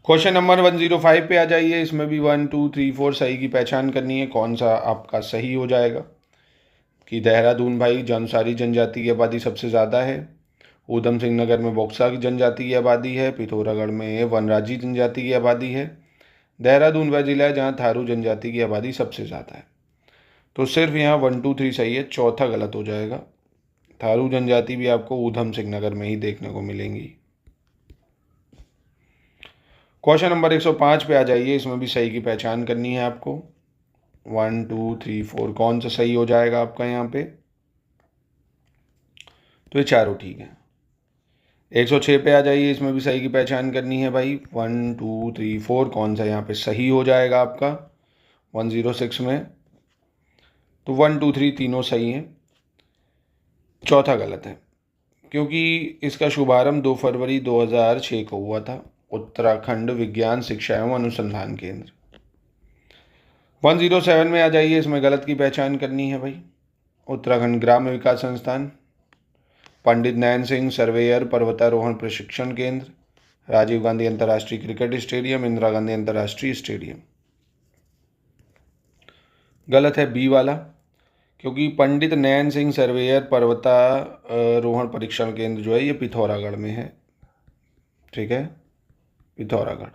S2: क्वेश्चन नंबर 105 पे आ जाइए, इसमें भी 1 2 3 4 सही की पहचान करनी है, कौन सा आपका सही हो जाएगा। कि देहरादून भाई जौनसारी जनजाति की आबादी सबसे ज़्यादा है, ऊधम सिंह नगर में बॉक्सा की जनजाति की आबादी है, पिथौरागढ़ में वनराजी जनजाति की आबादी है, देहरादून वह जिला है जहाँ थारू जनजाति की आबादी सबसे ज़्यादा है। तो सिर्फ यहाँ 1 2 3 सही है, चौथा गलत हो जाएगा। थारू जनजाति भी आपको ऊधम सिंह नगर में ही देखने को मिलेंगी। क्वेश्चन नंबर 105 पे आ जाइए, इसमें भी सही की पहचान करनी है आपको। 1 2 3 4 कौन सा सही हो जाएगा आपका यहाँ पे, तो ये चारों ठीक है। 106 पे आ जाइए, इसमें भी सही की पहचान करनी है भाई। 1 2 3 4 कौन सा यहाँ पे सही हो जाएगा आपका 106 में, तो 1 2 3 तीनों सही हैं, चौथा गलत है क्योंकि इसका शुभारंभ 2 फरवरी 2006 को हुआ था, उत्तराखंड विज्ञान शिक्षा एवं अनुसंधान केंद्र। 107 में आ जाइए, इसमें गलत की पहचान करनी है भाई। उत्तराखंड ग्राम्य विकास संस्थान, पंडित नैन सिंह सर्वेयर पर्वतारोहण प्रशिक्षण केंद्र, राजीव गांधी अंतर्राष्ट्रीय क्रिकेट स्टेडियम, इंदिरा गांधी अंतर्राष्ट्रीय स्टेडियम। गलत है बी वाला, क्योंकि पंडित नैन सिंह सर्वेयर पर्वतारोहण परीक्षण केंद्र जो है ये पिथौरागढ़ में है। ठीक है, पिथौरागढ़।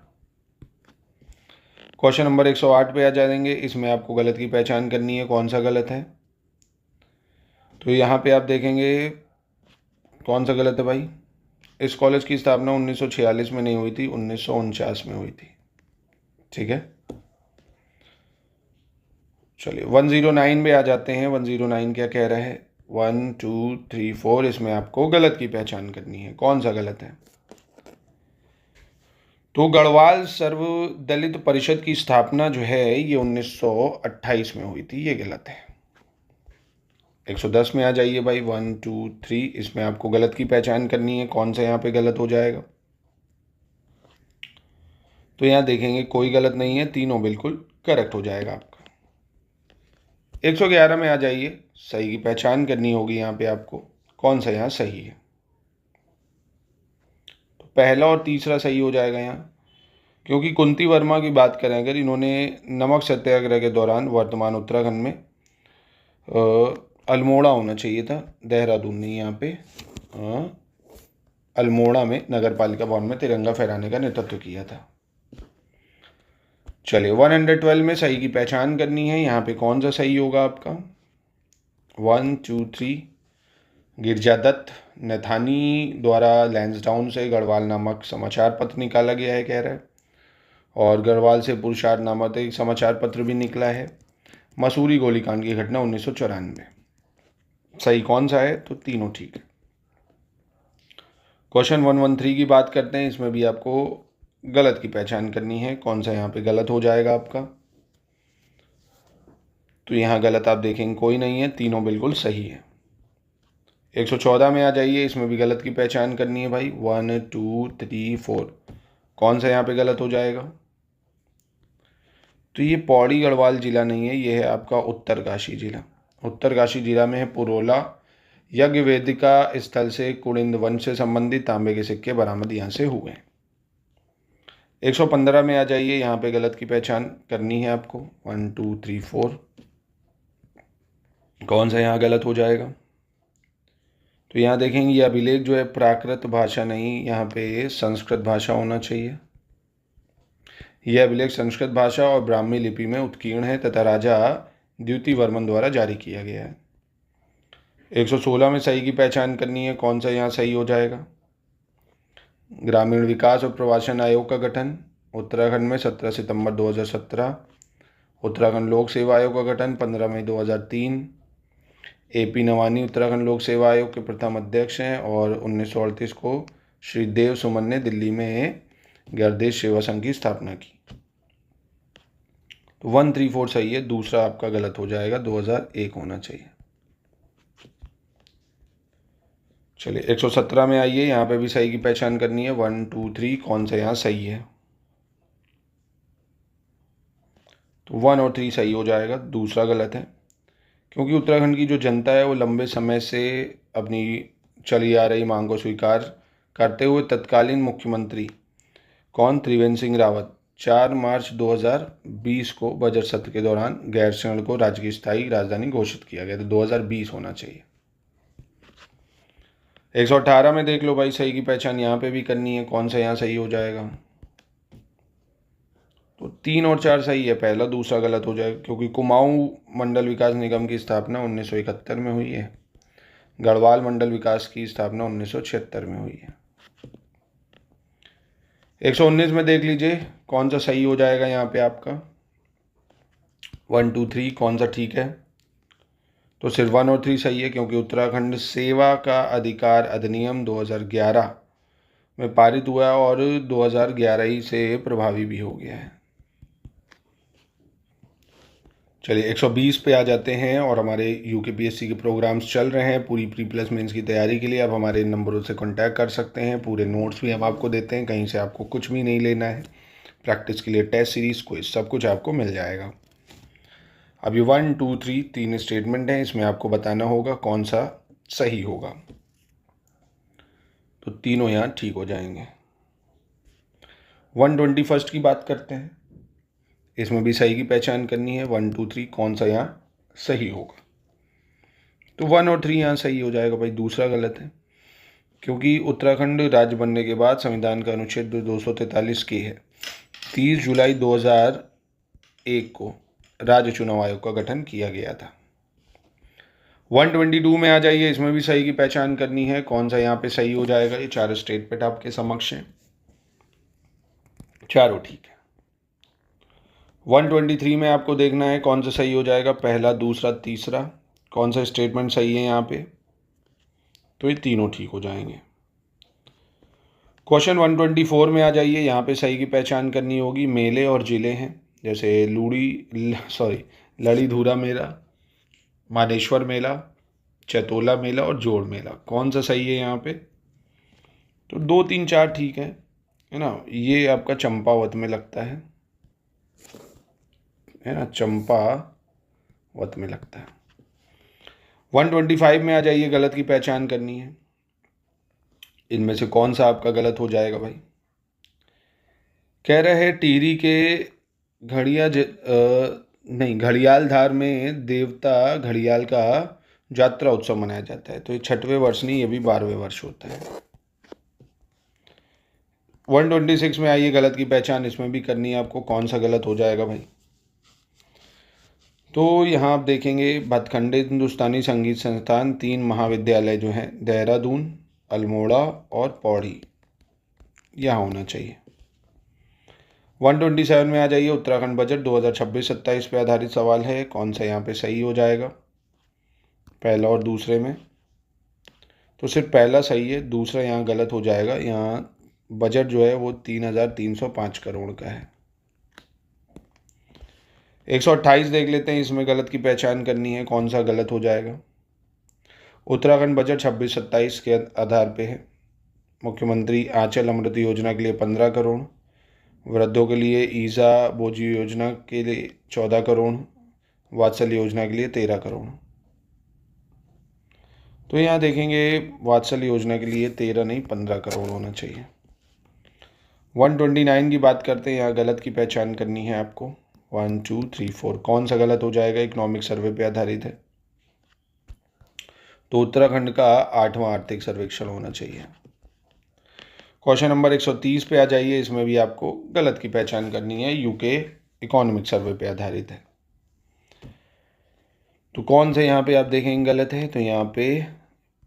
S2: क्वेश्चन नंबर 108 पे आ जाएंगे, इसमें आपको गलत की पहचान करनी है, कौन सा गलत है। तो यहाँ पे आप देखेंगे कौन सा गलत है भाई। इस कॉलेज की स्थापना 1946 में नहीं हुई थी, 1949 में हुई थी। ठीक है, चलिए 109 में आ जाते हैं। 109 क्या कह रहा है, 1 2 3 4 इसमें आपको गलत की पहचान करनी है, कौन सा गलत है। तो गढ़वाल सर्वदलित परिषद की स्थापना जो है ये 1928 में हुई थी, ये गलत है। 110 में आ जाइए भाई। 1 2 3 इसमें आपको गलत की पहचान करनी है, कौन सा यहाँ पे गलत हो जाएगा। तो यहाँ देखेंगे कोई गलत नहीं है, तीनों बिल्कुल करेक्ट हो जाएगा आपका। 111 में आ जाइए, सही की पहचान करनी होगी यहाँ पे आपको, कौन सा यहाँ सही है। तो पहला और तीसरा सही हो जाएगा यहाँ, क्योंकि कुंती वर्मा की बात करें अगर, इन्होंने नमक सत्याग्रह के दौरान वर्तमान उत्तराखंड में अल्मोड़ा होना चाहिए था, देहरादून नहीं, यहाँ पे अल्मोड़ा में नगर पालिका भवन में तिरंगा फहराने का नेतृत्व किया था। चलिए 112 में सही की पहचान करनी है, यहाँ पे कौन सा सही होगा आपका। 1 2 3 गिरजादत्त नैथानी द्वारा लैंसडाउन से गढ़वाल नामक समाचार पत्र निकाला गया है कह रहा है, और गढ़वाल से पुरुषार्थ नामक एक समाचार पत्र भी निकला है। मसूरी गोलीकांड की घटना 1994। सही कौन सा है, तो तीनों ठीक है। क्वेश्चन 113 की बात करते हैं, इसमें भी आपको गलत की पहचान करनी है, कौन सा यहाँ पे गलत हो जाएगा आपका। तो यहाँ गलत आप देखेंगे कोई नहीं है, तीनों बिल्कुल सही है। 114 में आ जाइए, इसमें भी गलत की पहचान करनी है भाई। 1 2 3 4 कौन सा यहाँ पे गलत हो जाएगा। तो ये पौड़ी गढ़वाल जिला नहीं है, ये है आपका उत्तरकाशी जिला। उत्तरकाशी जिला में है पुरोला यज्ञ वेदिका स्थल से कुड़िंद वंश से संबंधित तांबे के सिक्के बरामद यहाँ से हुए हैं। 115 में आ जाइए, यहाँ पे गलत की पहचान करनी है आपको। 1 2 3 4 कौन सा यहाँ गलत हो जाएगा। तो यहाँ देखेंगे ये अभिलेख जो है प्राकृत भाषा नहीं, यहाँ पे संस्कृत भाषा होना चाहिए। यह अभिलेख संस्कृत भाषा और ब्राह्मी लिपि में उत्कीर्ण है तथा राजा द्वितीय वर्मन द्वारा जारी किया गया है। 116 में सही की पहचान करनी है, कौन सा यहाँ सही हो जाएगा। ग्रामीण विकास और प्रवासन आयोग का गठन उत्तराखंड में 17 सितंबर 2017। उत्तराखंड लोक सेवा आयोग का गठन 15 मई 2003। AP नवानी उत्तराखंड लोक सेवा आयोग के प्रथम अध्यक्ष हैं और 1938 को श्री देव सुमन ने दिल्ली में गर्देश सेवा संघ की स्थापना की। तो 134 सही है, दूसरा आपका गलत हो जाएगा, 2001 होना चाहिए। चलिए 117 में आइए, यहाँ पे भी सही की पहचान करनी है। 1 2 3 कौन सा यहाँ सही है। तो 1 और 3 सही हो जाएगा, दूसरा गलत है। क्योंकि उत्तराखंड की जो जनता है वो लंबे समय से अपनी चली आ रही मांग को स्वीकार करते हुए तत्कालीन मुख्यमंत्री कौन, त्रिवेंद्र सिंह रावत, 4 मार्च 2020 को बजट सत्र के दौरान गैरसैंण को राज्य की स्थायी राजधानी घोषित किया गया। तो 2020 होना चाहिए। 118 में देख लो भाई, सही की पहचान यहाँ पे भी करनी है, कौन सा यहाँ सही हो जाएगा। तो 3 और 4 सही है, पहला दूसरा गलत हो जाएगा क्योंकि कुमाऊं मंडल विकास निगम की स्थापना 1971 में हुई है, गढ़वाल मंडल विकास की स्थापना 1976 में हुई है। 119 में देख लीजिए कौन सा सही हो जाएगा यहाँ पे आपका। 1 2 3 कौन सा ठीक है। तो सिर्फ 1 और 3 सही है क्योंकि उत्तराखंड सेवा का अधिकार अधिनियम 2011 में पारित हुआ है और 2011 ही से प्रभावी भी हो गया है। चलिए 120 पे आ जाते हैं और हमारे यूकेपीएससी के प्रोग्राम्स चल रहे हैं पूरी प्री प्लस मेंस की तैयारी के लिए। आप हमारे इन नंबरों से कांटेक्ट कर सकते हैं, पूरे नोट्स भी हम आपको देते हैं, कहीं से आपको कुछ भी नहीं लेना है। प्रैक्टिस के लिए टेस्ट सीरीज क्विज सब कुछ आपको मिल जाएगा। अब ये 1 2 3 3 स्टेटमेंट हैं, इसमें आपको बताना होगा कौन सा सही होगा। तो तीनों यहाँ ठीक हो जाएंगे। 121 की बात करते हैं, इसमें भी सही की पहचान करनी है। 1 2 3 कौन सा यहाँ सही होगा। तो 1 और 3 यहाँ सही हो जाएगा भाई, दूसरा गलत है क्योंकि उत्तराखंड राज्य बनने के बाद संविधान का अनुच्छेद 243 के है 30 जुलाई 2001 को राज्य चुनाव आयोग का गठन किया गया था। 122 में आ जाइए, इसमें भी सही की पहचान करनी है, कौन सा यहाँ पे सही हो जाएगा। ये चारों स्टेटमेंट आपके समक्ष हैं, चारों ठीक है। 123 में आपको देखना है कौन सा सही हो जाएगा, पहला दूसरा तीसरा, कौन सा स्टेटमेंट सही है यहाँ पे। तो ये तीनों ठीक हो जाएंगे। क्वेश्चन 124 में आ जाइए, यहाँ पे सही की पहचान करनी होगी। मेले और जिले हैं जैसे लड़ी धूरा मेला, मानेश्वर मेला, चैतोला मेला और जोड़ मेला, कौन सा सही है यहाँ पे। तो 2 3 4 ठीक है ना। ये आपका चंपावत में लगता है ना, चंपावत में लगता है। 125 में आ जाइए, गलत की पहचान करनी है। इनमें से कौन सा आपका गलत हो जाएगा भाई। कह रहे हैं टिहरी के घड़ियाल धार में देवता घड़ियाल का यात्रा उत्सव मनाया जाता है। तो ये 6वें वर्ष नहीं, ये भी 12वें वर्ष होता है। 126 में आइए, गलत की पहचान इसमें भी करनी है आपको, कौन सा गलत हो जाएगा भाई। तो यहाँ आप देखेंगे भातखंडे हिंदुस्तानी संगीत संस्थान 3 महाविद्यालय जो हैं देहरादून, अल्मोड़ा और पौड़ी, यहाँ होना चाहिए। 127 में आ जाइए, उत्तराखंड बजट 2026-27 पे आधारित सवाल है, कौन सा यहाँ पे सही हो जाएगा, पहला और दूसरे में। तो सिर्फ पहला सही है, दूसरा यहाँ गलत हो जाएगा। यहाँ बजट जो है वो 3,305 करोड़ का है। 128 देख लेते हैं, इसमें गलत की पहचान करनी है, कौन सा गलत हो जाएगा। उत्तराखंड बजट 26-27 के आधार पे है। मुख्यमंत्री आंचल अमृत योजना के लिए 15 करोड़, वृद्धों के लिए ईजा बोझी योजना के लिए 14 करोड़, वात्सल्य योजना के लिए 13 करोड़। तो यहाँ देखेंगे वात्सल्य योजना के लिए 13 नहीं 15 करोड़ होना चाहिए। 129 की बात करते हैं, यहाँ गलत की पहचान करनी है आपको। 1 2 3 4 कौन सा गलत हो जाएगा, इकोनॉमिक सर्वे पे आधारित है। तो उत्तराखंड का 8वां आर्थिक सर्वेक्षण होना चाहिए। क्वेश्चन नंबर 130 पे आ जाइए, इसमें भी आपको गलत की पहचान करनी है, यूके इकोनॉमिक सर्वे पे आधारित है। तो कौन से यहाँ पे आप देखेंगे गलत है। तो यहाँ पे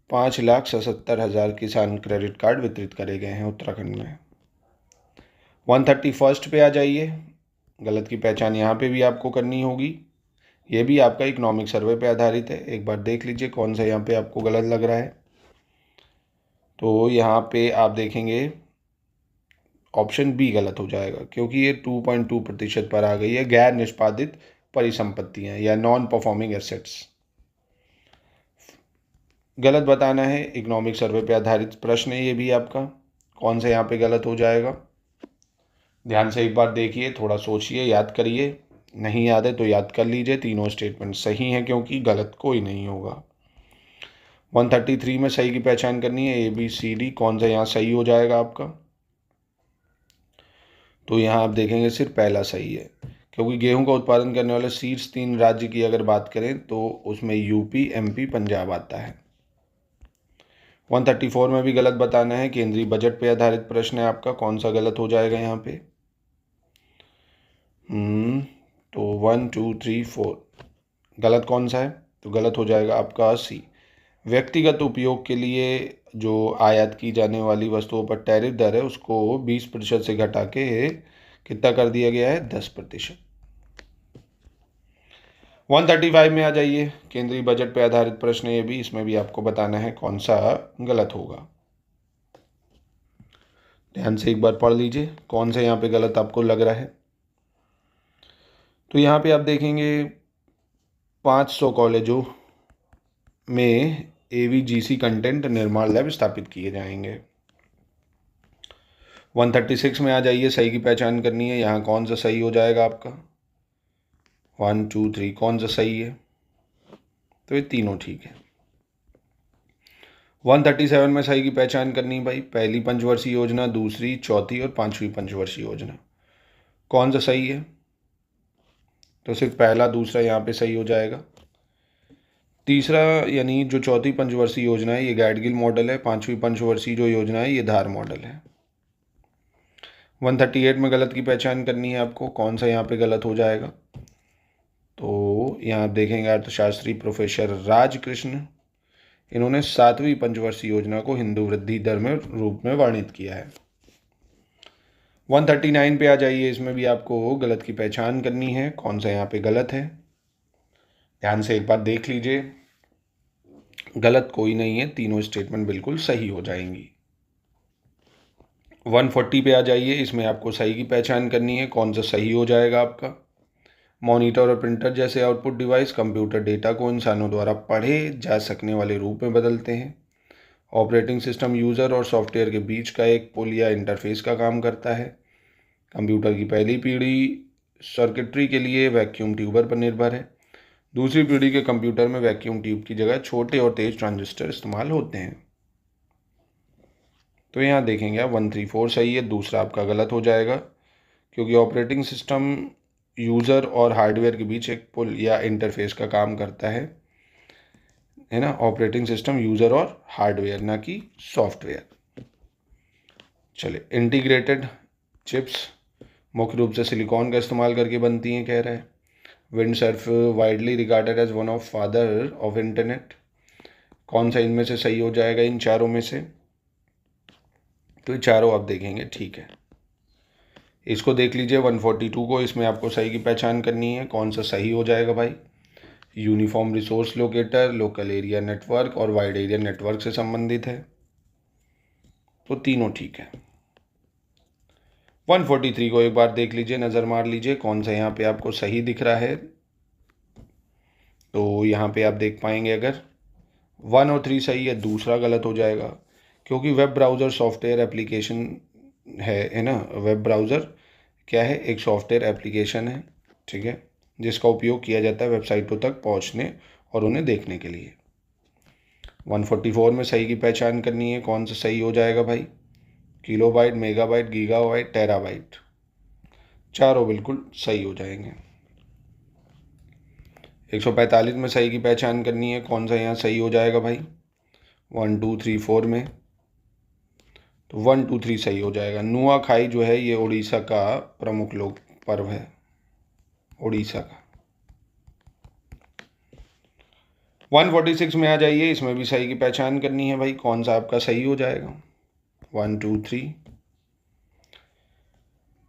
S2: 5,77,000 किसान क्रेडिट कार्ड वितरित करे गए हैं उत्तराखंड में। 131 पे आ जाइए, गलत की पहचान यहाँ पे भी आपको करनी होगी। ये भी आपका इकोनॉमिक सर्वे पे आधारित है, एक बार देख लीजिए कौन सा यहाँ पे आपको गलत लग रहा है। तो यहाँ पे आप देखेंगे ऑप्शन बी गलत हो जाएगा क्योंकि ये 2.2% पर आ गई है, गैर निष्पादित परिसंपत्तियाँ या नॉन परफॉर्मिंग एसेट्स। गलत बताना है, इकोनॉमिक सर्वे पे आधारित प्रश्न है ये भी आपका, कौन सा यहाँ पे गलत हो जाएगा। ध्यान से एक बार देखिए, थोड़ा सोचिए, याद करिए, नहीं याद है तो याद कर लीजिए, तीनों स्टेटमेंट सही हैं क्योंकि गलत कोई नहीं होगा। 133 में सही की पहचान करनी है, ABCD कौन सा यहाँ सही हो जाएगा आपका? तो यहाँ आप देखेंगे सिर्फ पहला सही है, क्योंकि गेहूं का उत्पादन करने वाले शीर्ष 3 राज्य की अगर बात करें तो उसमें यूपी, MP, पंजाब आता है। 134 में भी गलत बताना है, केंद्रीय बजट पे आधारित प्रश्न है आपका, कौन सा गलत हो जाएगा यहाँ पे? तो 1 2 3 4 गलत कौन सा है? तो गलत हो जाएगा आपका C। व्यक्तिगत उपयोग के लिए जो आयात की जाने वाली वस्तुओं पर टैरिफ दर है उसको 20% से घटा के कितना कर दिया गया है? 10%। 135 में आ जाइए, केंद्रीय बजट पर आधारित प्रश्न ये भी, इसमें भी आपको बताना है कौन सा गलत होगा। ध्यान से एक बार पढ़ लीजिए कौन सा यहाँ पे गलत आपको लग रहा है। तो यहाँ पे आप देखेंगे 500 कॉलेजों में AVGC कंटेंट निर्माण लैब स्थापित किए जाएंगे। 136 में आ जाइए, सही की पहचान करनी है, यहाँ कौन सा सही हो जाएगा आपका? 1 2 3 कौन सा सही है? तो ये तीनों ठीक है। 137 में सही की पहचान करनी है भाई, पहली पंचवर्षीय योजना, दूसरी, चौथी और 5वीं पंचवर्षीय योजना, कौन सा सही है? तो सिर्फ पहला दूसरा यहाँ पे सही हो जाएगा। तीसरा यानी जो चौथी पंचवर्षीय योजना है ये गाइडगिल मॉडल है, 5वीं पंचवर्षीय जो योजना है ये धार मॉडल है। 138 में गलत की पहचान करनी है आपको, कौन सा यहाँ पे गलत हो जाएगा? तो यहाँ आप देखेंगे अर्थशास्त्री प्रोफेसर राजकृष्ण, इन्होंने 7वीं पंचवर्षीय योजना को हिंदू वृद्धि दर में रूप में वर्णित किया है। 139 पे आ जाइए, इसमें भी आपको गलत की पहचान करनी है, कौन सा यहाँ पे गलत है? ध्यान से एक बार देख लीजिए, गलत कोई नहीं है, तीनों स्टेटमेंट बिल्कुल सही हो जाएंगी। 140 पे आ जाइए, इसमें आपको सही की पहचान करनी है, कौन सा सही हो जाएगा आपका? मॉनिटर और प्रिंटर जैसे आउटपुट डिवाइस कंप्यूटर डेटा को इंसानों द्वारा पढ़े जा सकने वाले रूप में बदलते हैं। ऑपरेटिंग सिस्टम यूज़र और सॉफ्टवेयर के बीच का एक पुल या इंटरफेस का काम करता है। कंप्यूटर की पहली पीढ़ी सर्किटरी के लिए वैक्यूम ट्यूबर पर निर्भर है। दूसरी पीढ़ी के कंप्यूटर में वैक्यूम ट्यूब की जगह छोटे और तेज ट्रांजिस्टर इस्तेमाल होते हैं। तो यहाँ देखेंगे आप 134 सही है, दूसरा आपका गलत हो जाएगा, क्योंकि ऑपरेटिंग सिस्टम यूज़र और हार्डवेयर के बीच एक पुल या इंटरफेस का काम करता है ना। ऑपरेटिंग सिस्टम यूज़र और हार्डवेयर, ना कि सॉफ्टवेयर। चलिए, इंटीग्रेटेड चिप्स मुख्य रूप से सिलिकॉन का इस्तेमाल करके बनती हैं, कह रहा है। Windsurf widely regarded as one of father of internet, कौन सा इनमें से सही हो जाएगा इन चारों में से? तो ये चारों आप देखेंगे ठीक है। इसको देख लीजिए 142 को, इसमें आपको सही की पहचान करनी है, कौन सा सही हो जाएगा भाई? Uniform resource locator, local area network और वाइड एरिया नेटवर्क से संबंधित है, तो तीनों ठीक है। 143 को एक बार देख लीजिए, नज़र मार लीजिए कौन सा यहाँ पे आपको सही दिख रहा है। तो यहाँ पे आप देख पाएंगे अगर 1 और 3 सही है, दूसरा गलत हो जाएगा, क्योंकि वेब ब्राउज़र सॉफ्टवेयर एप्लीकेशन है ना। वेब ब्राउज़र क्या है? एक सॉफ्टवेयर एप्लीकेशन है, ठीक है, जिसका उपयोग किया जाता है वेबसाइटों तक पहुंचने और उन्हें देखने के लिए। 144 में सही की पहचान करनी है, कौन सा सही हो जाएगा भाई? किलोबाइट, मेगाबाइट, गीगाबाइट, टेराबाइट, चारों बिल्कुल सही हो जाएंगे। 145 में सही की पहचान करनी है, कौन सा यहाँ सही हो जाएगा भाई? 1 2 3 4 में, तो 1 2 3 सही हो जाएगा। नुआखाई जो है ये उड़ीसा का प्रमुख लोक पर्व है, उड़ीसा का। 146 में आ जाइए, इसमें भी सही की पहचान करनी है भाई, कौन सा आपका सही हो जाएगा? 1 2 3,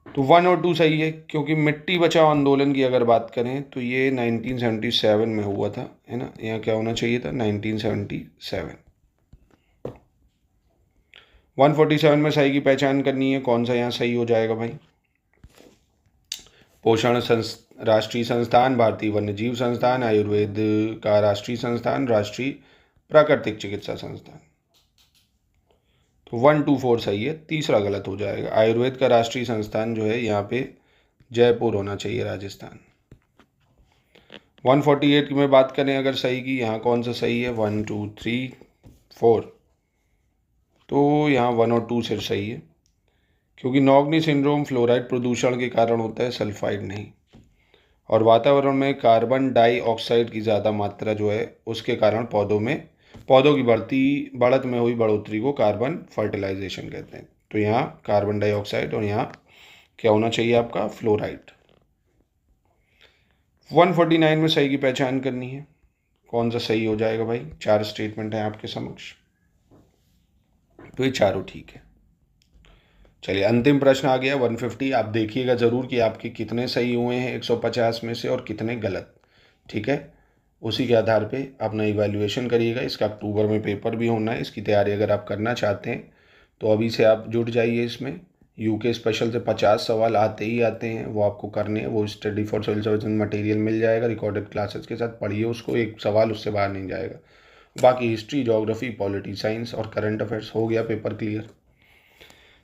S2: तो 1 और 2 सही है, क्योंकि मिट्टी बचाओ आंदोलन की अगर बात करें तो ये 1977 में हुआ था, है ना। यहाँ क्या होना चाहिए था? 1977। 147 में सही की पहचान करनी है, कौन सा यहाँ सही हो जाएगा भाई? पोषण राष्ट्रीय संस्थान, भारतीय वन्यजीव संस्थान, आयुर्वेद का राष्ट्रीय संस्थान, राष्ट्रीय प्राकृतिक चिकित्सा संस्थान, तो 1 2 4 सही है, तीसरा गलत हो जाएगा। आयुर्वेद का राष्ट्रीय संस्थान जो है यहाँ पे जयपुर होना चाहिए, राजस्थान। 148 की में बात करें अगर सही की, यहाँ कौन सा सही है, 1 2 3 4, तो यहाँ 1 और 2 सिर्फ सही है, क्योंकि नॉग्नी सिंड्रोम फ्लोराइड प्रदूषण के कारण होता है, सल्फाइड नहीं। और वातावरण में कार्बन डाइऑक्साइड की ज़्यादा मात्रा जो है उसके कारण पौधों की बढ़त में हुई बढ़ोतरी को कार्बन फर्टिलाइजेशन कहते हैं। तो यहाँ कार्बन डाइऑक्साइड और यहाँ क्या होना चाहिए आपका, फ्लोराइड। 149 में सही की पहचान करनी है, कौन सा सही हो जाएगा भाई। 4 स्टेटमेंट हैं आपके समक्ष, तो ये चारों ठीक है। चलिए अंतिम प्रश्न आ गया 150। आप देखिएगा ज़रूर कि आपके कितने सही हुए हैं 150 में से और कितने गलत, ठीक है। उसी के आधार पे अपना इवैल्यूएशन करिएगा। इसका अक्टूबर में पेपर भी होना है, इसकी तैयारी अगर आप करना चाहते हैं तो अभी से आप जुट जाइए इसमें। यूके स्पेशल से 50 सवाल आते ही आते हैं, वो आपको करने हैं। वो study for civil service material मिल जाएगा रिकॉर्डेड क्लासेस के साथ, पढ़िए उसको, एक सवाल उससे बाहर नहीं जाएगा। बाकी हिस्ट्री, ज्योग्राफी, पॉलिटी साइंस और करंट अफेयर्स हो गया पेपर क्लियर।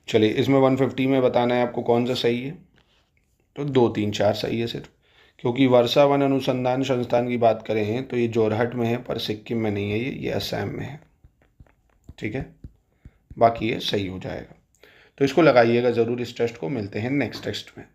S2: चलिए इसमें 150 में बताना है आपको कौन सा सही है, तो 2 3 4 सही है सिर्फ, क्योंकि वर्षा वन अनुसंधान संस्थान की बात करें तो ये जोरहट में है, पर सिक्किम में नहीं है, ये असम में है, ठीक है। बाकी ये सही हो जाएगा, तो इसको लगाइएगा ज़रूर इस टेस्ट को। मिलते हैं नेक्स्ट टेस्ट में।